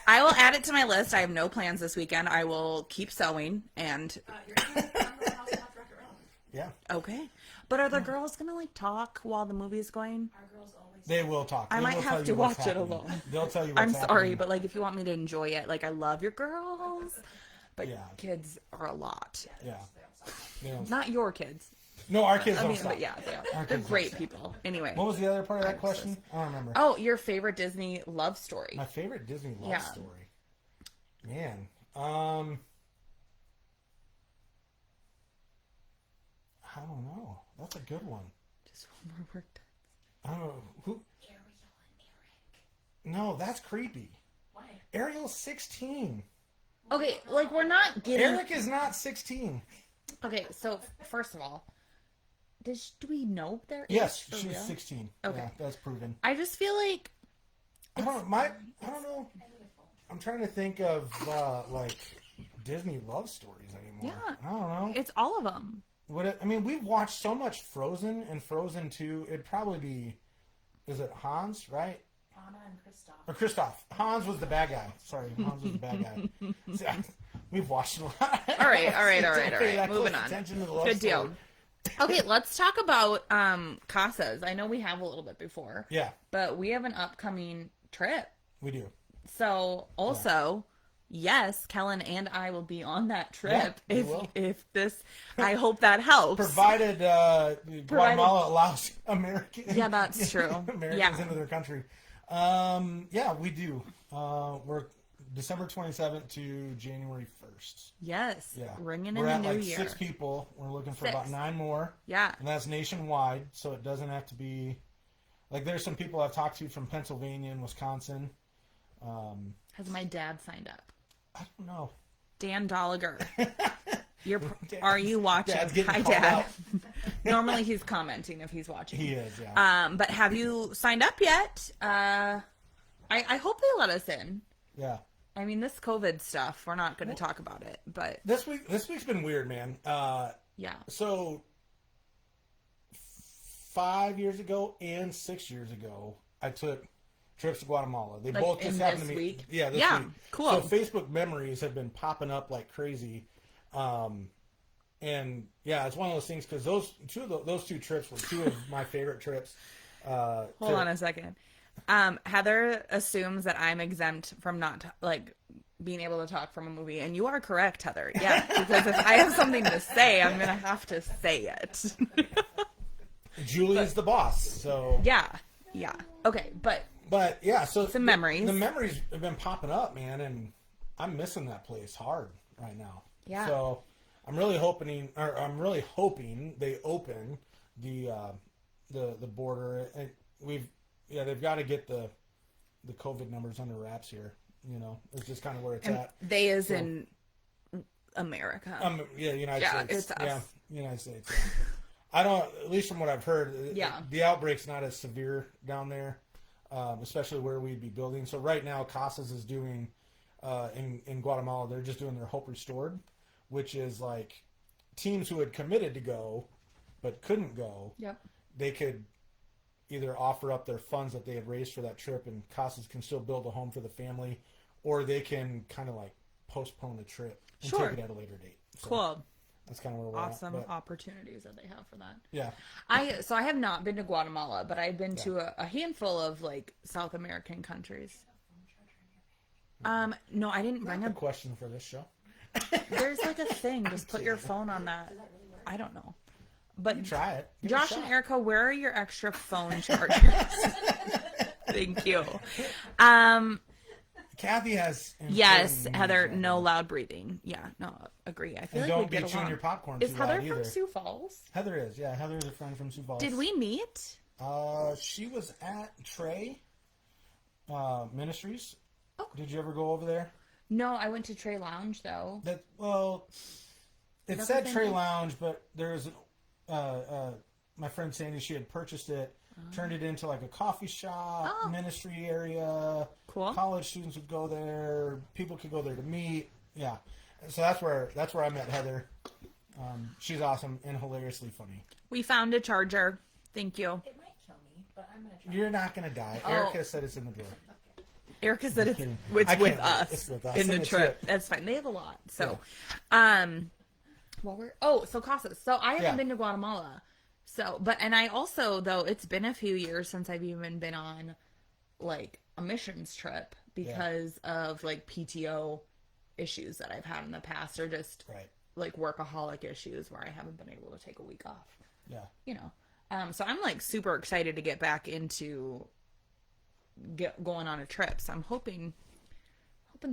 I will add it to my list. I have no plans this weekend. I will keep sewing and You're going to the house to watch Wreck-It Ralph. yeah, okay. But are the girls gonna talk while the movie's going? Our girls always. they will talk. I They might will have tell to you what's watch it happening. alone. They'll tell you. What's I'm sorry, happening. but like if you want me to enjoy it, like I love your girls, but Yeah. kids are a lot. Yeah. They don't- Not your kids. No, our kids I don't mean, stop. but yeah, they are. Our They're kids great don't people. Anyway. What was the other part of that question? I don't remember. Oh, your favorite Disney love story? My favorite Disney love Yeah. story. Man, I don't know. That's a good one. Just one more word. I don't know who. Ariel and Eric. No, that's creepy. Why? Ariel's 16. Okay, like we're not getting. Eric is not 16. Okay, so first of all, do we know their age? Yes, for she's real? 16. Okay. Yeah, that's proven. I just feel like I don't know. I'm trying to think of Disney love stories anymore. Yeah. I don't know. it's all of them. We've watched so much Frozen and Frozen 2. It'd probably be, is it Hans, right? Anna and Kristoff. Or Kristoff. Hans was the bad guy. Sorry, Hans was the bad guy. See, we've watched a lot. All right. Don't pay that Moving close on. attention to the love Good deal. story. Okay, let's talk about Casas. I know we have a little bit before. Yeah, But we have an upcoming trip. we do. So also, yes, Kellen and I will be on that trip. Yeah, we will. If this, I hope that helps. Provided Guatemala allows Americans. Yeah, that's true. Americans Yeah. into their country. Yeah, we do. We're December 27th to January 1st. Yes. Yeah, Ringing we're in at the new like year. 6 people. We're looking for 6. about 9 more. Yeah. And that's nationwide, so it doesn't have to be like there's some people I've talked to from Pennsylvania and Wisconsin. Has my dad signed up? I don't know. Dan Dolliger. Are you watching? Dad's getting Hi, called Dad. out. Normally he's commenting if he's watching. He is, yeah. But have you signed up yet? I hope they let us in. Yeah. I mean, this COVID stuff, we're not going to talk about it, but This week's been weird, man. yeah. So 5 years ago and 6 years ago, I took trips to Guatemala. They Like both just in happened this to me. week? Yeah, this Yeah, week. cool. So Facebook memories have been popping up like crazy. And yeah, it's one of those things because those two trips were two of my favorite trips. Hold on a second. Heather assumes that I'm exempt from not being able to talk from a movie, and you are correct, Heather. Yeah, because if I have something to say, I'm gonna have to say it. Julie's the boss, so yeah. Okay, but yeah, so some memories. The memories have been popping up, man, and I'm missing that place hard right now. Yeah. So I'm really hoping they open the border, and they've got to get the COVID numbers under wraps here. It's just kind of where it's at. they is in America. United Yeah, States. it's us. Yeah, United States. I don't, at least from what I've heard, Yeah. the outbreak's not as severe down there, especially where we'd be building. So right now, Casas is doing, in Guatemala, they're just doing their Hope Restored, which is like teams who had committed to go but couldn't go. Yep. They could either offer up their funds that they had raised for that trip, and Casas can still build a home for the family, or they can kind of like postpone the trip and Sure. take it at a later date. So Cool. that's kind of where we're Awesome at. But, opportunities that they have for that. yeah. I have not been to Guatemala, but I've been to a handful of like South American countries. No, I didn't bring Not a the question for this show. There's like a thing. Just put your phone on that. I don't know. But Try it. Give it a Josh and shot. Erica, where are your extra phone chargers? Thank you. Kathy has. Yes, important Heather, news no right loud breathing. Yeah, no, agree. I feel And like don't we be get chewing along. your popcorn Is too Heather loud from either. Sioux Falls? Heather is. Yeah, Heather is a friend from Sioux Falls. Did we meet? She was at Trey Ministries. Oh. Did you ever go over there? No, I went to Trey Lounge though. It That's said the same Trey thing? Lounge, but there's my friend Sandy. She had purchased it, turned it into like a coffee shop, Oh. ministry area. Cool. College students would go there. People could go there to meet. Yeah, so that's where I met Heather. She's awesome and hilariously funny. We found a charger. Thank you. It might kill me, but I'm gonna try. You're not gonna die. Oh. Erica said it's in the drawer. Erica said it's kidding. with I can't- us it's with us in in the the trip. trip. That's fine. They have a lot. So, so Casas. So I haven't Yeah. been to Guatemala. So, and I also, though, it's been a few years since I've even been on like a missions trip because of like PTO issues that I've had in the past, or just Right. like workaholic issues where I haven't been able to take a week off. Yeah. You know, so I'm like super excited to get back into going on a trip. So I'm hoping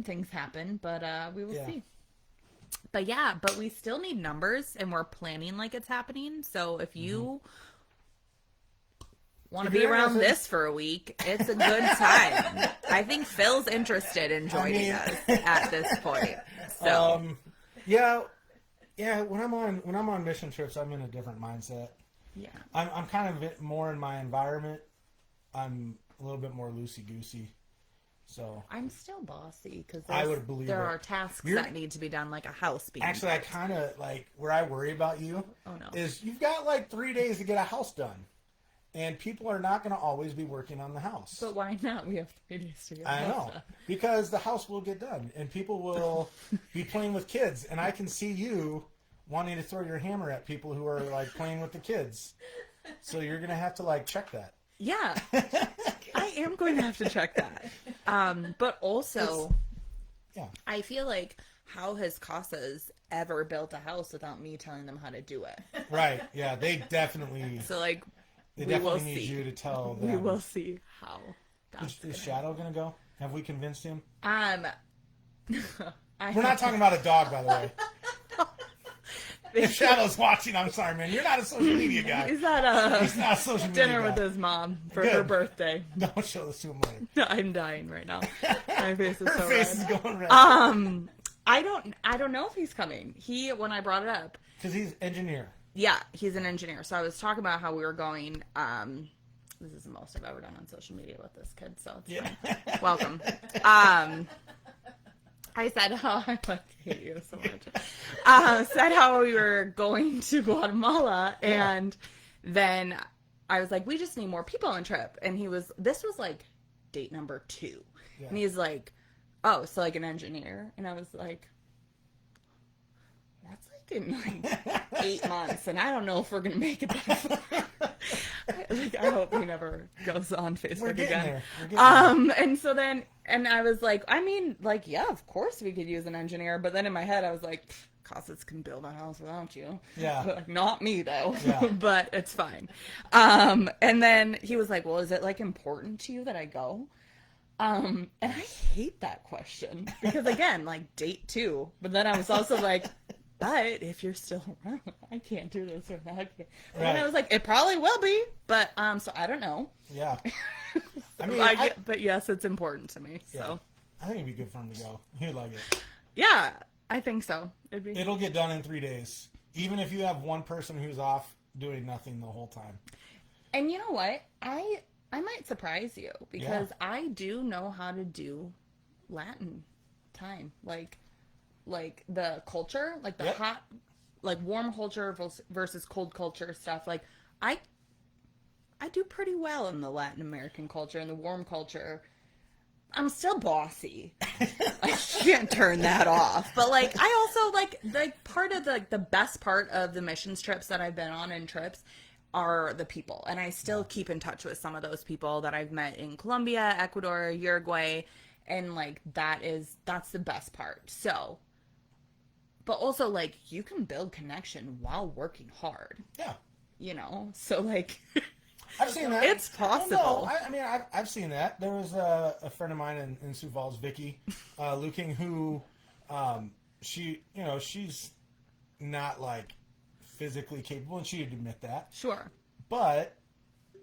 things happen, but we will Yeah. see. But we still need numbers, and we're planning like it's happening. So if you want to If be you're around interested- this for a week, it's a good time. I think Phil's interested in joining us at this point. So Yeah. When I'm on mission trips, I'm in a different mindset. yeah. I'm kind of more in my environment. I'm a little bit more loosey goosey. So I'm still bossy because I would believe there it. are tasks You're- that need to be done, like a house being actually, I built. kind of like where I worry about you. Oh, no. Is you've got like 3 days to get a house done, and people are not going to always be working on the house. But why not? We have 3 days to get I the house know done. because the house will get done, and people will be playing with kids, and I can see you wanting to throw your hammer at people who are like playing with the kids. So you're going to have to like check that. Yeah, I am going to have to check that. But also, Yeah. I feel like how has Casas ever built a house without me telling them how to do it? Right. Yeah. They definitely. So like, They we will definitely need see. you to tell them. We will see how. Is Shadow gonna go? Have we convinced him? I We're not talking about a dog, by the way. If Shadow's watching, I'm sorry, man. You're not a social media guy. He's at He's not a social media dinner guy. with his mom for her Good. birthday. Don't show this to him later. I'm dying right now. My face is Her so face red. is going red. I don't know if he's coming. When I brought it up, Because he's engineer. yeah, he's an engineer. So I was talking about how we were going. This is the most I've ever done on social media with this kid, so it's fine. Welcome. I said how I hate you so much. Said how we were going to Guatemala, and then I was like, we just need more people on trip. And this was like date number 2. Yeah. And he's like, oh, so like an engineer. And I was like, that's like in like 8 months, and I don't know if we're gonna make it that far. I hope he never goes on Facebook We're getting again. there. We're getting there. And so then, and I was like, I mean, like, yeah, of course we could use an engineer, but then in my head I was like, Casas can build a house without you. Yeah. But not me though. Yeah. But it's fine. And then he was like, well, is it like important to you that I go? And I hate that question because again, like date 2, but then I was also like, but if you're still around, I can't do this without you. And Right. I was like, it probably will be, but so I don't know. Yeah. I mean, But yes, it's important to me. yeah. So I think it'd be good for him to go. He'd like it. yeah, I think so. It'll get done in 3 days. Even if you have one person who's off doing nothing the whole time. And you know what? I might surprise you because I do know how to do Latin time, like the culture, like the hot, like warm culture versus cold culture stuff. Like I do pretty well in the Latin American culture and the warm culture. I'm still bossy. I can't turn that off. But like, I also like part of the best part of the missions trips that I've been on and trips are the people. And I still keep in touch with some of those people that I've met in Colombia, Ecuador, Uruguay. And like, that's the best part. So, but also like, you can build connection while working hard. Yeah. You know? So like, I've seen that. It's possible. No, I mean, I've seen that. There was a friend of mine in Sioux Falls, Vicky Luking, who, she's not like physically capable, and she'd admit that. Sure. But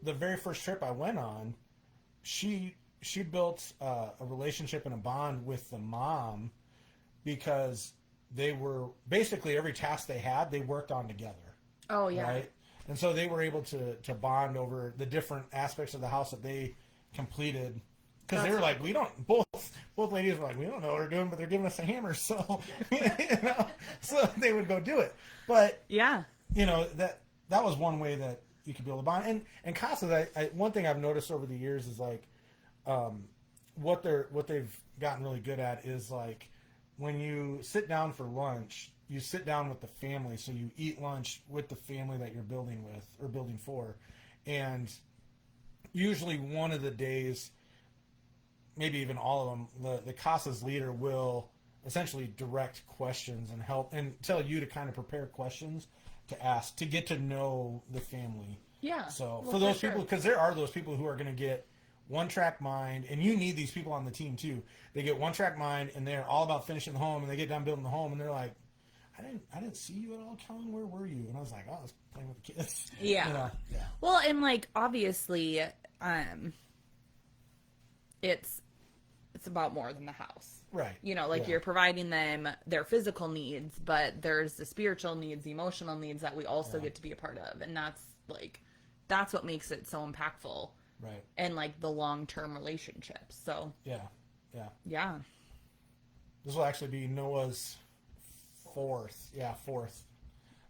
the very first trip I went on, she built a relationship and a bond with the mom because they were basically every task they had, they worked on together. Oh yeah. Right? And so they were able to bond over the different aspects of the house that they completed. Because they were like, we don't, both ladies were like, we don't know what we're doing, but they're giving us a hammer. So, so they would go do it. But, yeah, that was one way that you could build a bond. And Casas, one thing I've noticed over the years is like, what they've gotten really good at is like, when you sit down for lunch, you sit down with the family, so you eat lunch with the family that you're building with or building for. And usually one of the days, maybe even all of them, the CASA's leader will essentially direct questions and help and tell you to kind of prepare questions to ask, to get to know the family. Yeah. So for those people, because there are those people who are going to get one-track mind, and you need these people on the team too. They get one-track mind, and they're all about finishing the home, and they get done building the home, and they're like, I didn't see you at all, Kellen. Where were you? And I was like, I was playing with the kids. Yeah. Yeah. Well, and like obviously, it's about more than the house. Right. You're providing them their physical needs, but there's the spiritual needs, the emotional needs that we also get to be a part of, and that's what makes it so impactful. Right. And like the long-term relationships. So. Yeah. Yeah. This will actually be Noah's fourth. Yeah, fourth.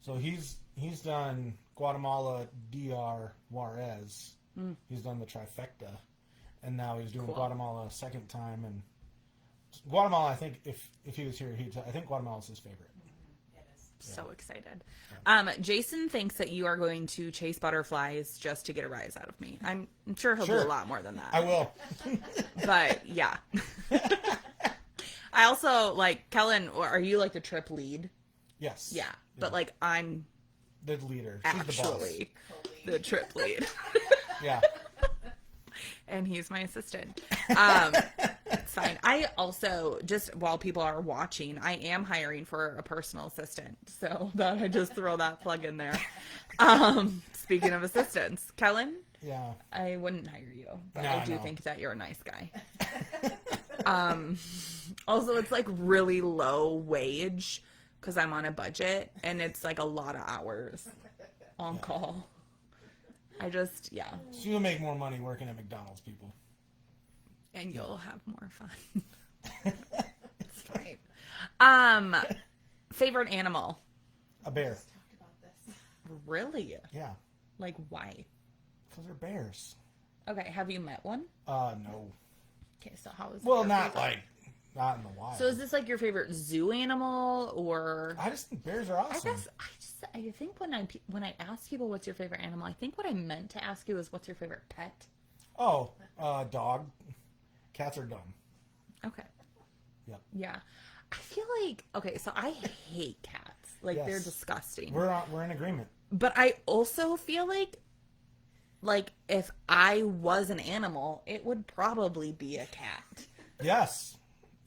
So he's done Guatemala, DR, Juarez. He's done the trifecta, and now he's doing Guatemala a second time. And Guatemala, I think if he was here, I think Guatemala's his favorite. So excited. Jason thinks that you are going to chase butterflies just to get a rise out of me. I'm sure he'll do a lot more than that. I will. But yeah. I also like Kellen. Are you like the trip lead? Yes. Yeah, but like I'm the leader. She's actually the trip lead. Yeah. And he's my assistant. It's fine. I also, just while people are watching, I am hiring for a personal assistant. So that I just throw that plug in there. Speaking of assistants, Kellen? Yeah. I wouldn't hire you, but No, I do think that you're a nice guy. Also, it's like really low wage because I'm on a budget, and it's like a lot of hours on call. Yeah. So you'll make more money working at McDonald's, people. And you'll have more fun. It's fine. Favorite animal? A bear. Really? Yeah. Like, why? Because they're bears. Okay, have you met one? No. Okay, so how is it? Well, not in the wild. So is this like your favorite zoo animal, or? I just think bears are awesome. I think when I ask people what's your favorite animal, I think what I meant to ask you is what's your favorite pet? Oh, dog. Cats are dumb. Okay. Yep. Yeah. I feel like, okay, so I hate cats. Like, Yes. they're disgusting. We're in agreement. But I also feel like if I was an animal, it would probably be a cat. Yes,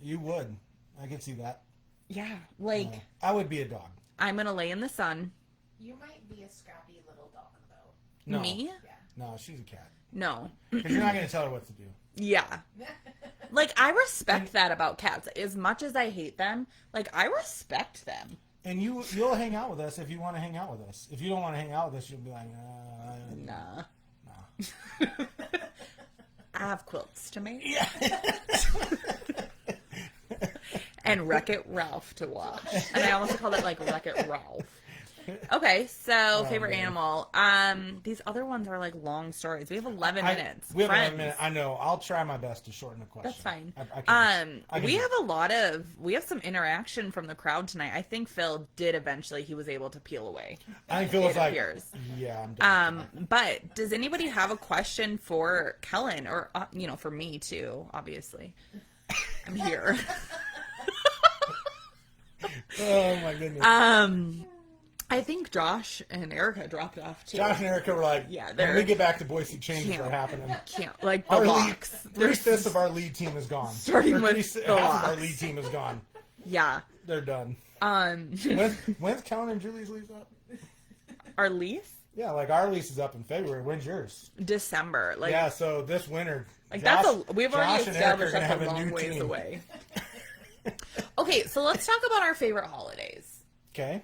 you would. I can see that. Yeah, like I would be a dog. I'm gonna lay in the sun. You might be a scrappy little dog, though. No. Me? Yeah. No, she's a cat. No. Because you're not going to tell her what to do. Yeah. Like, I respect that about cats. As much as I hate them, like, I respect them. And you'll hang out with us if you want to hang out with us. If you don't want to hang out with us, you'll be like, Nah. nah. I have quilts to make. Yeah. And Wreck-It Ralph to watch. And I almost call it, like, Wreck-It Ralph. Okay, so favorite man. animal. These other ones are like long stories. We have 11 minutes. We have Friends. 11 minutes. I know. I'll try my best to shorten the question. That's fine. I can We do have we have some interaction from the crowd tonight. I think Phil did eventually. He was able to peel away. I think Phil was like, appears. yeah, I'm done. But does anybody have a question for Kellen or for me too? Obviously, I'm here. Oh my goodness. I think Josh and Erica dropped off too. Josh and Erica were like, Yeah, when we get back to Boise, changes Can't. are happening. Can't like the Our locks. Three-fifths of our lead team is gone. Starting Or with the half of our locks. lead team is gone. Yeah. They're done. Our When's Kellen and Julie's lease up? lease? Yeah, like our lease is up in February. When's yours? December. Like Yeah, so this winter. Like Josh, we've already Josh and Erica are established gonna that's have a a long new ways team. away. Okay, so let's talk about our favorite holidays. Okay.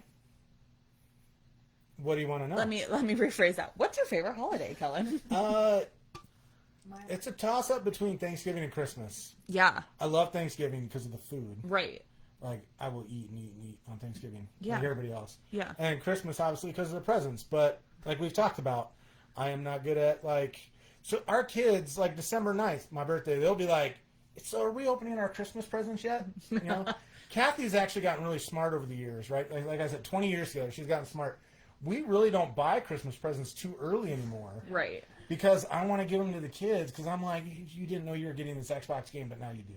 What do you want to know? Let me rephrase that. What's your favorite holiday, Kellen? It's a toss-up between Thanksgiving and Christmas. Yeah, I love Thanksgiving because of the food. right. Like, I will eat and eat and eat on Thanksgiving. Yeah. Like everybody else. Yeah. And Christmas, obviously, because of the presents. But, like we've talked about, I am not good at, like... So, our kids, like, December 9th, my birthday, they'll be like, so are we opening our Christmas presents yet? You know? Kathy's actually gotten really smart over the years, right? Like I said, 20 years ago, she's gotten smart. We really don't buy Christmas presents too early anymore. Right. Because I want to give them to the kids, because I'm like, you didn't know you were getting this Xbox game, but now you do.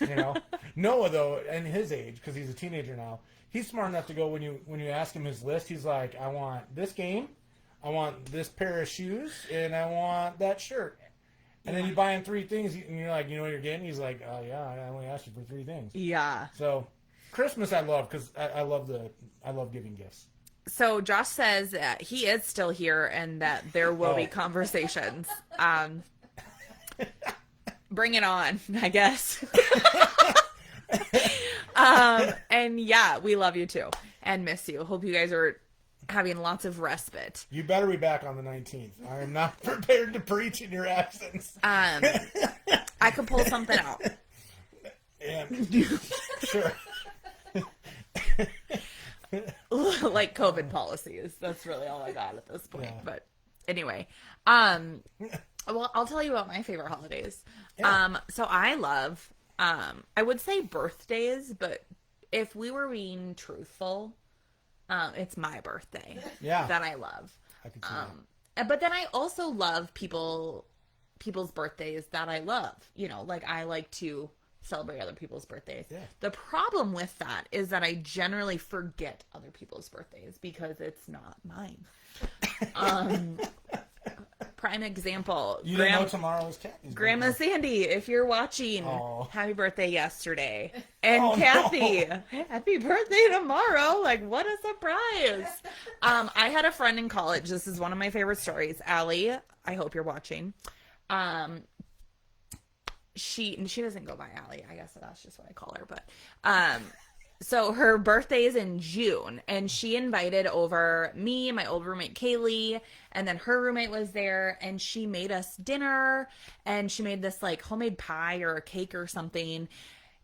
You know, Noah though, and his age, because he's a teenager now, he's smart enough to go when you ask him his list. He's like, I want this game, I want this pair of shoes, and I want that shirt. And then you buy him 3 things, and you're like, you know what you're getting? He's like, oh yeah, I only asked you for 3 things. Yeah. So Christmas I love because I love giving gifts. So Josh says that he is still here and that there will be conversations. Bring it on, I guess. And yeah, we love you too and miss you. Hope you guys are having lots of respite. You better be back on the 19th. I am not prepared to preach in your absence. I could pull something out. Yeah, sure. Like COVID policies. That's really all I got at this point. Yeah. But anyway, well, I'll tell you about my favorite holidays. Yeah. So I love, I would say birthdays, but if we were being truthful, it's my birthday. Yeah. That I love. I can see that. But then I also love people's birthdays that I love. You know, like I like to celebrate other people's birthdays. Yeah. The problem with that is that I generally forget other people's birthdays because it's not mine. Prime example. You didn't know tomorrow was Kathy's Grandma birthday. Sandy, if you're watching, Aw. happy birthday yesterday. And Oh, Kathy, no. happy birthday tomorrow. Like, what a surprise. I had a friend in college. This is one of my favorite stories. Allie, I hope you're watching. She doesn't go by Allie. I guess that's just what I call her. But so her birthday is in June, and she invited over me, my old roommate Kaylee, and then her roommate was there, and she made us dinner, and she made this like homemade pie or a cake or something,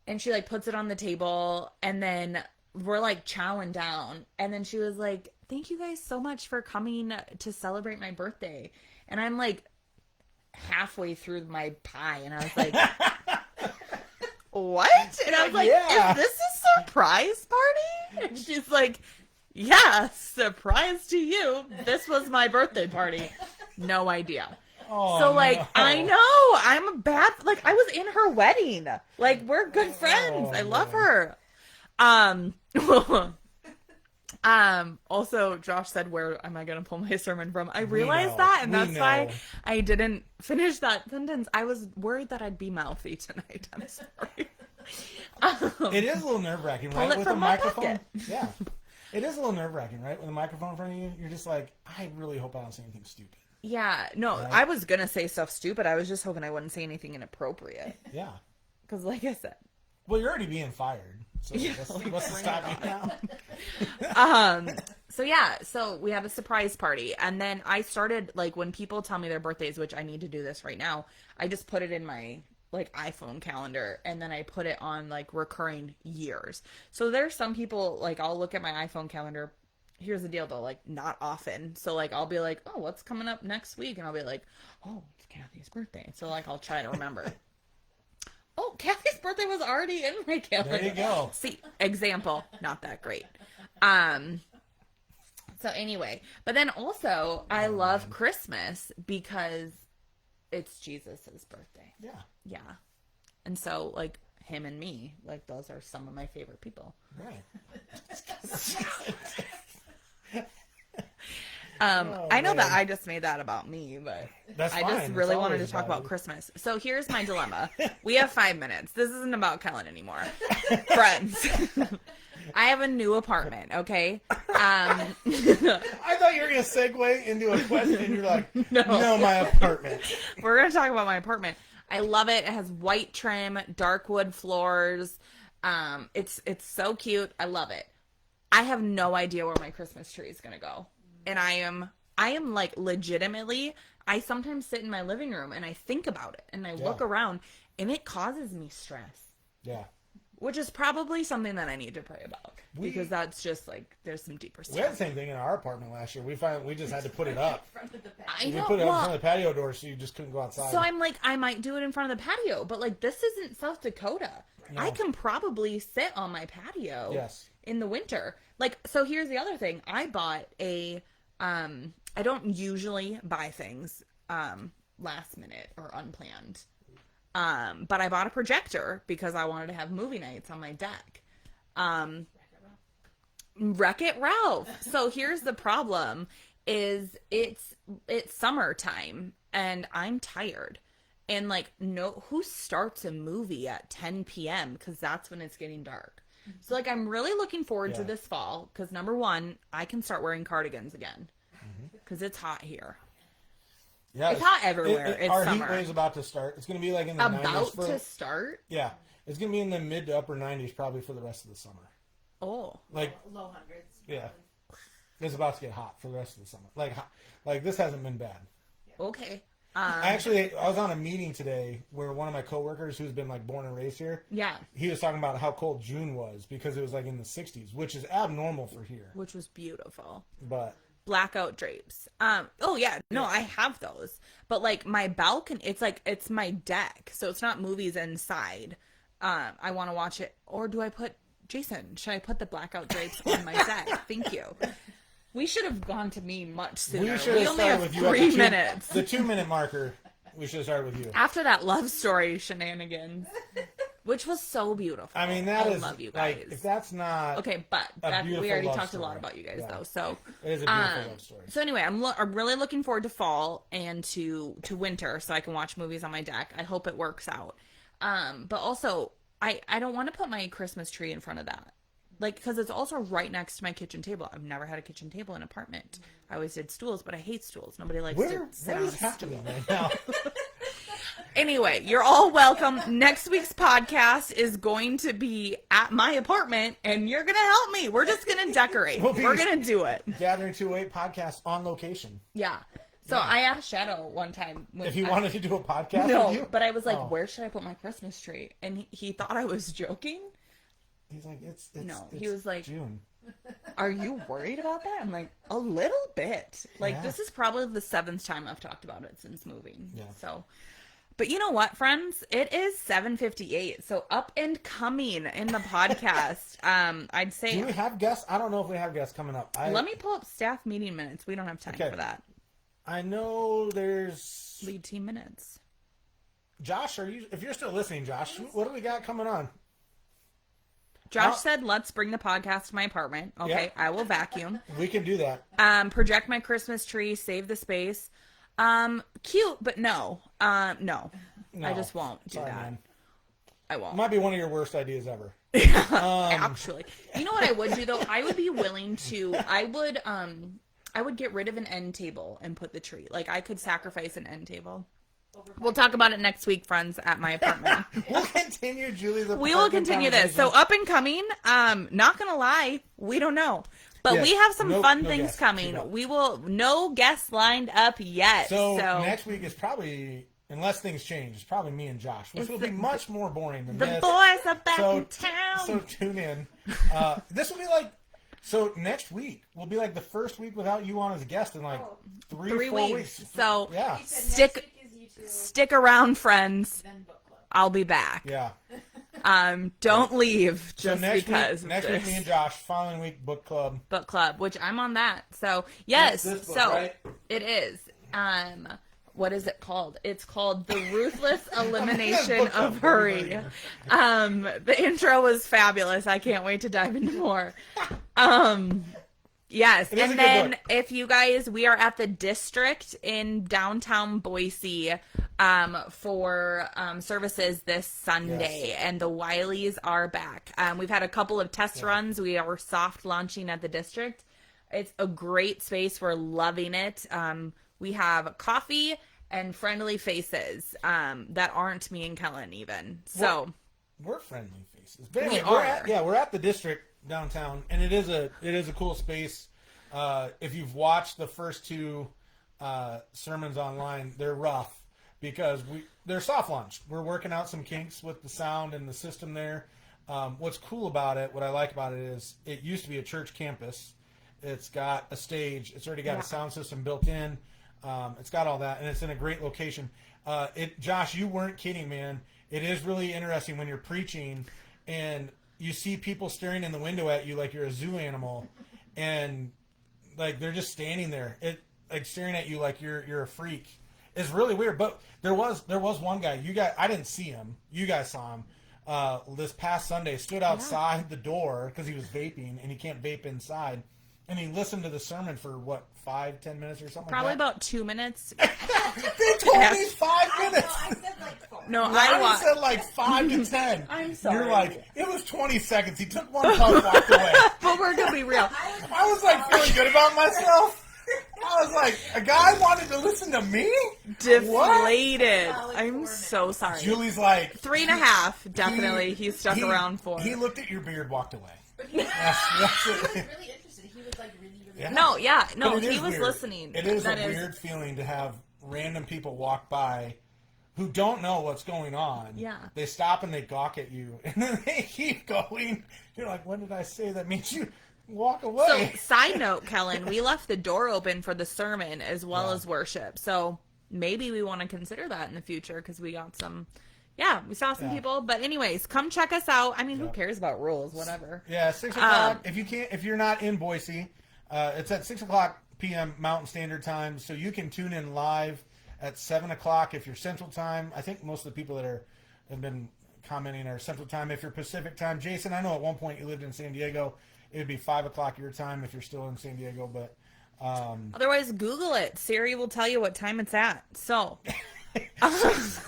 and she like puts it on the table, and then we're like chowing down, and then she was like, "Thank you guys so much for coming to celebrate my birthday," and I'm like halfway through my pie, and I was like, what? And I was like, Yeah. is this a surprise party? And she's like, yeah, surprise to you. This was my birthday party. No idea. Oh, So like, no. I know I'm a bad, like I was in her wedding. Like we're good friends. Oh, I love man. her. Also Josh said, where am I going to pull my sermon from? I realized know. that, and We that's why know. I didn't finish that sentence. I was worried that I'd be mouthy tonight. I'm sorry. It is a little nerve-wracking, Pull right? it With a from my microphone. pocket. Yeah. It is a little nerve-wracking, right? With a microphone in front of you, you're just like, I really hope I don't say anything stupid. Yeah, no, Right. I was going to say stuff stupid. I was just hoping I wouldn't say anything inappropriate. Yeah. Because like I said, Well, you're already being fired. So Yeah, what's to stop you now? so yeah, so we have a surprise party. And then I started, like, when people tell me their birthdays, which I need to do this right now, I just put it in my, like, iPhone calendar. And then I put it on, like, recurring years. So there's some people, like, I'll look at my iPhone calendar here's the deal though, like not often. So like I'll be like, oh, what's coming up next week? And I'll be like, oh, it's Kathy's birthday. So like I'll try to remember. Oh, Kathy's birthday was already in my calendar. There you go. See, example, not that great. So anyway, but then also I love Christmas because it's Jesus's birthday. Yeah. Yeah. And so like him and me, like those are some of my favorite people. Right. I know that I just made that about me, but That's I fine. just really It's wanted to always talk about about you. Christmas. So here's my dilemma. We have 5 minutes. This isn't about Kellen anymore. Friends. I have a new apartment, okay? I thought you were going to segue into a question. You're like, No. no, my apartment. We're going to talk about my apartment. I love it. It has white trim, dark wood floors. It's so cute. I love it. I have no idea where my Christmas tree is going to go. And I am like legitimately, I sometimes sit in my living room and I think about it and I look around and it causes me stress. Yeah. Which is probably something that I need to pray about. Because that's just like, there's some deeper stuff. We had the same thing in our apartment last year. We just had to put it up. I We know, put it up in well, front of the patio door so you just couldn't go outside. so I'm like, I might do it in front of the patio, but like this isn't South Dakota. No. I can probably sit on my patio Yes. in the winter. Like, so here's the other thing. I bought I don't usually buy things last minute or unplanned. But I bought a projector because I wanted to have movie nights on my deck. Wreck-It Ralph. So here's the problem is it's summertime and I'm tired. And like, no, who starts a movie at 10 p.m. because that's when it's getting dark. So like, I'm really looking forward to this fall because number one, I can start wearing cardigans again because it's hot here. Yeah, It's hot everywhere. It's our summer. heat wave's about to start. It's going to be like in the 90s. About to start? Yeah. It's going to be in the mid to upper 90s probably for the rest of the summer. Oh. Like, Low hundreds. yeah. It's about to get hot for the rest of the summer. Like this hasn't been bad. Okay. I was on a meeting today where one of my coworkers who's been like born and raised here, Yeah. he was talking about how cold June was because it was like in the 60s, which is abnormal for here. Which was beautiful. But Blackout drapes. Oh yeah, no, I have those. But like my balcony, it's my deck, so it's not movies inside. I want to watch it, or do I put Jason? Should I put the blackout drapes on my deck? Thank you. We should have gone to me much sooner. we should have only started have with you at 3 minutes. The 2-minute marker. We should have started with you. After that love story shenanigans, which was so beautiful. I mean, that I is love you guys. like, if that's not Okay, but a we beautiful already love talked a lot story. about you guys Yeah. though. So It is a beautiful love story. So anyway, I'm really looking forward to fall and to winter so I can watch movies on my deck. I hope it works out. But also I don't want to put my Christmas tree in front of that. Like, because it's also right next to my kitchen table. I've never had a kitchen table in an apartment. I always did stools, but I hate stools. Nobody likes to sit What on is a happening stool. right now? Anyway, you're all welcome. Next week's podcast is going to be at my apartment, and you're going to help me. We're just going to decorate. We'll be- We're going to do it. Gathering 208 podcast on location. Yeah. So I asked Shadow one time. When If he wanted to do a podcast No, with you? but I was like, Oh. where should I put my Christmas tree? And he thought I was joking. He's like, it's No, he it's was like- June. Are you worried about that? I'm like, a little bit. Like, Yeah. this is probably the 7th time I've talked about it since moving. Yeah. So, but you know what, friends? It is 7:58. So up and coming in the podcast. I'd say, Do we have guests? I don't know if we have guests coming up. let me pull up staff meeting minutes. We don't have time Okay. for that. I know there's Lead team minutes. Josh. If you're still listening, Josh, what do we got coming on? Josh Oh. said, let's bring the podcast to my apartment. Okay, Yep. I will vacuum. We can do that. Project my Christmas tree, save the space. Cute, but no. No. No. I just won't do Sorry, that. man. I won't. Might be one of your worst ideas ever. Actually. You know what I would do though? I would be willing to I would get rid of an end table and put the tree. Like I could sacrifice an end table. We'll talk about it next week, friends, at my apartment. We'll continue Julie's We will continue this. So up and coming, not gonna lie, we don't know. But Yes. we have some No fun guests. things Keep coming. up. We will no guests lined up yet. So So next week is probably, unless things change, it's probably me and Josh, which It's will be the- much more boring than the this. boys are back So- in town. So tune in. This will be like So next week will be like the first week without you on as a guest in like 3 weeks. So yeah, stick around, friends. I'll be back. Yeah. Don't leave just because. Next week, me and Josh. Following week, book club. Book club, which I'm on that. So yes, this book, so right? it is. What is it called? It's called The Ruthless Elimination of Hurry. The intro was fabulous. I can't wait to dive into more. Yes, and then if you guys, we are at the District in downtown Boise for services this Sunday, and the Wileys are back. We've had a couple of test runs. We are soft launching at the District. It's a great space. We're loving it. We have coffee and friendly faces that aren't me and Kellen even. So we're friendly faces. But anyway, we're at the District downtown, and it is a cool space. If you've watched the first 2 sermons online, they're rough because they're soft launched. We're working out some kinks with the sound and the system there. What's cool about it, what I like about it is it used to be a church campus. It's got a stage. It's already got a sound system built in. It's got all that, and it's in a great location. Josh, you weren't kidding, man. It is really interesting when you're preaching and you see people staring in the window at you like you're a zoo animal, and like they're just standing there, staring at you like you're a freak. It's really weird. But there was one guy. I didn't see him. You guys saw him. This past Sunday, stood outside the door because he was vaping, and he can't vape inside. And he listened to the sermon for, 5-10 minutes or something probably like that? about 2 minutes. They told me 5 minutes. No, I said like 4. No, I said like 5 to 10. I'm sorry. You're like, it was 20 seconds. He took one puff, walked away. But we're going to be real. I was like feeling good about myself. I was like, a guy wanted to listen to me? Deflated. I'm so sorry. Julie's like 3.5, definitely. He stuck around for. He looked at your beard, walked away. He was really interested. He was like really he was weird. listening. It is weird feeling to have random people walk by who don't know what's going on. Yeah. They stop and they gawk at you, and then they keep going. You're like, what did I say that made you walk away? So, side note, Kellen, we left the door open for the sermon as well as worship. So maybe we want to consider that in the future because we got some. Yeah, we saw some people, but anyways, come check us out. I mean, who cares about rules? Whatever. Yeah, 6 o'clock. If you're not in Boise, it's at 6 o'clock p.m. Mountain Standard Time, so you can tune in live at 7 o'clock if you're Central Time. I think most of the people that have been commenting are Central Time. If you're Pacific Time, Jason, I know at one point you lived in San Diego. It would be 5 o'clock your time if you're still in San Diego, but otherwise, Google it. Siri will tell you what time it's at. So.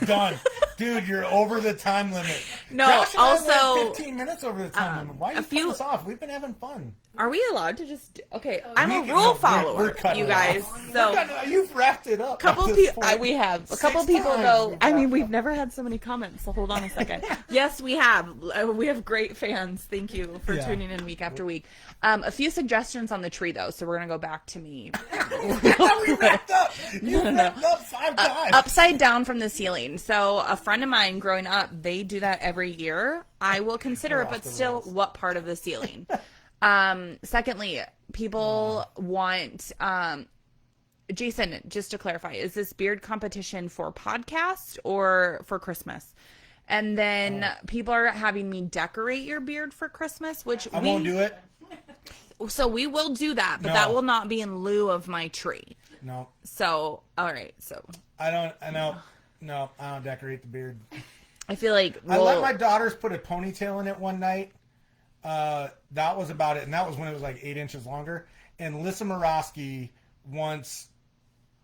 Done. Dude, you're over the time limit. No, Josh and also I went 15 minutes over the time limit. Why are you cutting us off? We've been having fun. Are we allowed to just? Okay, I'm a rule follower, you guys. So you've wrapped it up. Couple people, we have a couple people though. I mean, we've never had so many comments. So hold on a second. Yes, we have. We have great fans. Thank you for tuning in week after week. A few suggestions on the tree though, so we're gonna go back to me. We wrapped up. You wrapped up 5 times. Upside down from the ceiling. So a friend of mine growing up, they do that every year. I will consider it, but still, what part of the ceiling? Secondly, people want, Jason, just to clarify, is this beard competition for podcast or for Christmas? And then people are having me decorate your beard for Christmas, which I won't do it. So we will do that, but that will not be in lieu of my tree. No. So, all right. So I don't decorate the beard. I feel like I let my daughters put a ponytail in it one night. That was about it, and that was when it was like 8 inches longer. And Lissa Morosky once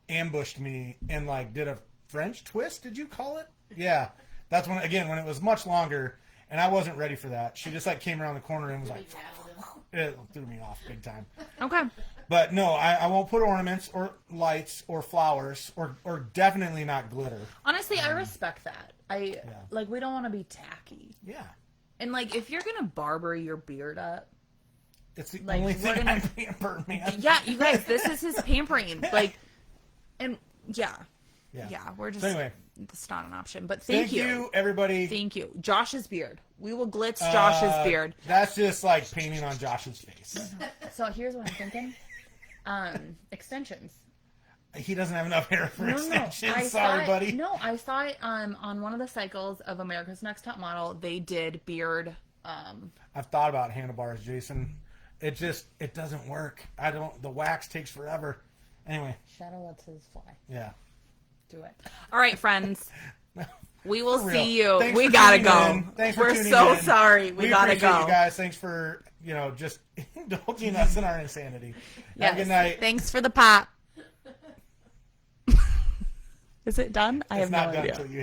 ambushed me and like did a French twist. Did you call it? Yeah, that's when it was much longer, and I wasn't ready for that. She just like came around the corner and was like, it threw me off big time. Okay. But no, I won't put ornaments or lights or flowers or definitely not glitter. Honestly, I respect that. Like, we don't want to be tacky. Yeah. And like, if you're gonna barber your beard up, it's the only thing I pamper, man. Yeah, you guys, this is his pampering. Like, and yeah, we're just. So anyway, It's not an option. But thank you, everybody. Thank you. Josh's beard. We will glitz Josh's beard. That's just like painting on Josh's face. So here's what I'm thinking. Extensions. He doesn't have enough hair for extensions. I Sorry, buddy. No, I saw it on one of the cycles of America's Next Top Model. They did beard. I've thought about handlebars, Jason. It doesn't work. The wax takes forever. Anyway. Shadow lets his fly. Yeah. Do it. All right, friends. We will For see you. Thanks We for gotta tuning go. in. Thanks for We're tuning so in. sorry. We gotta appreciate go. you guys. Thanks for, just indulging us in our insanity. Yes. Have a good night. Thanks for the pop. Is it done? I have no idea. It's not done until you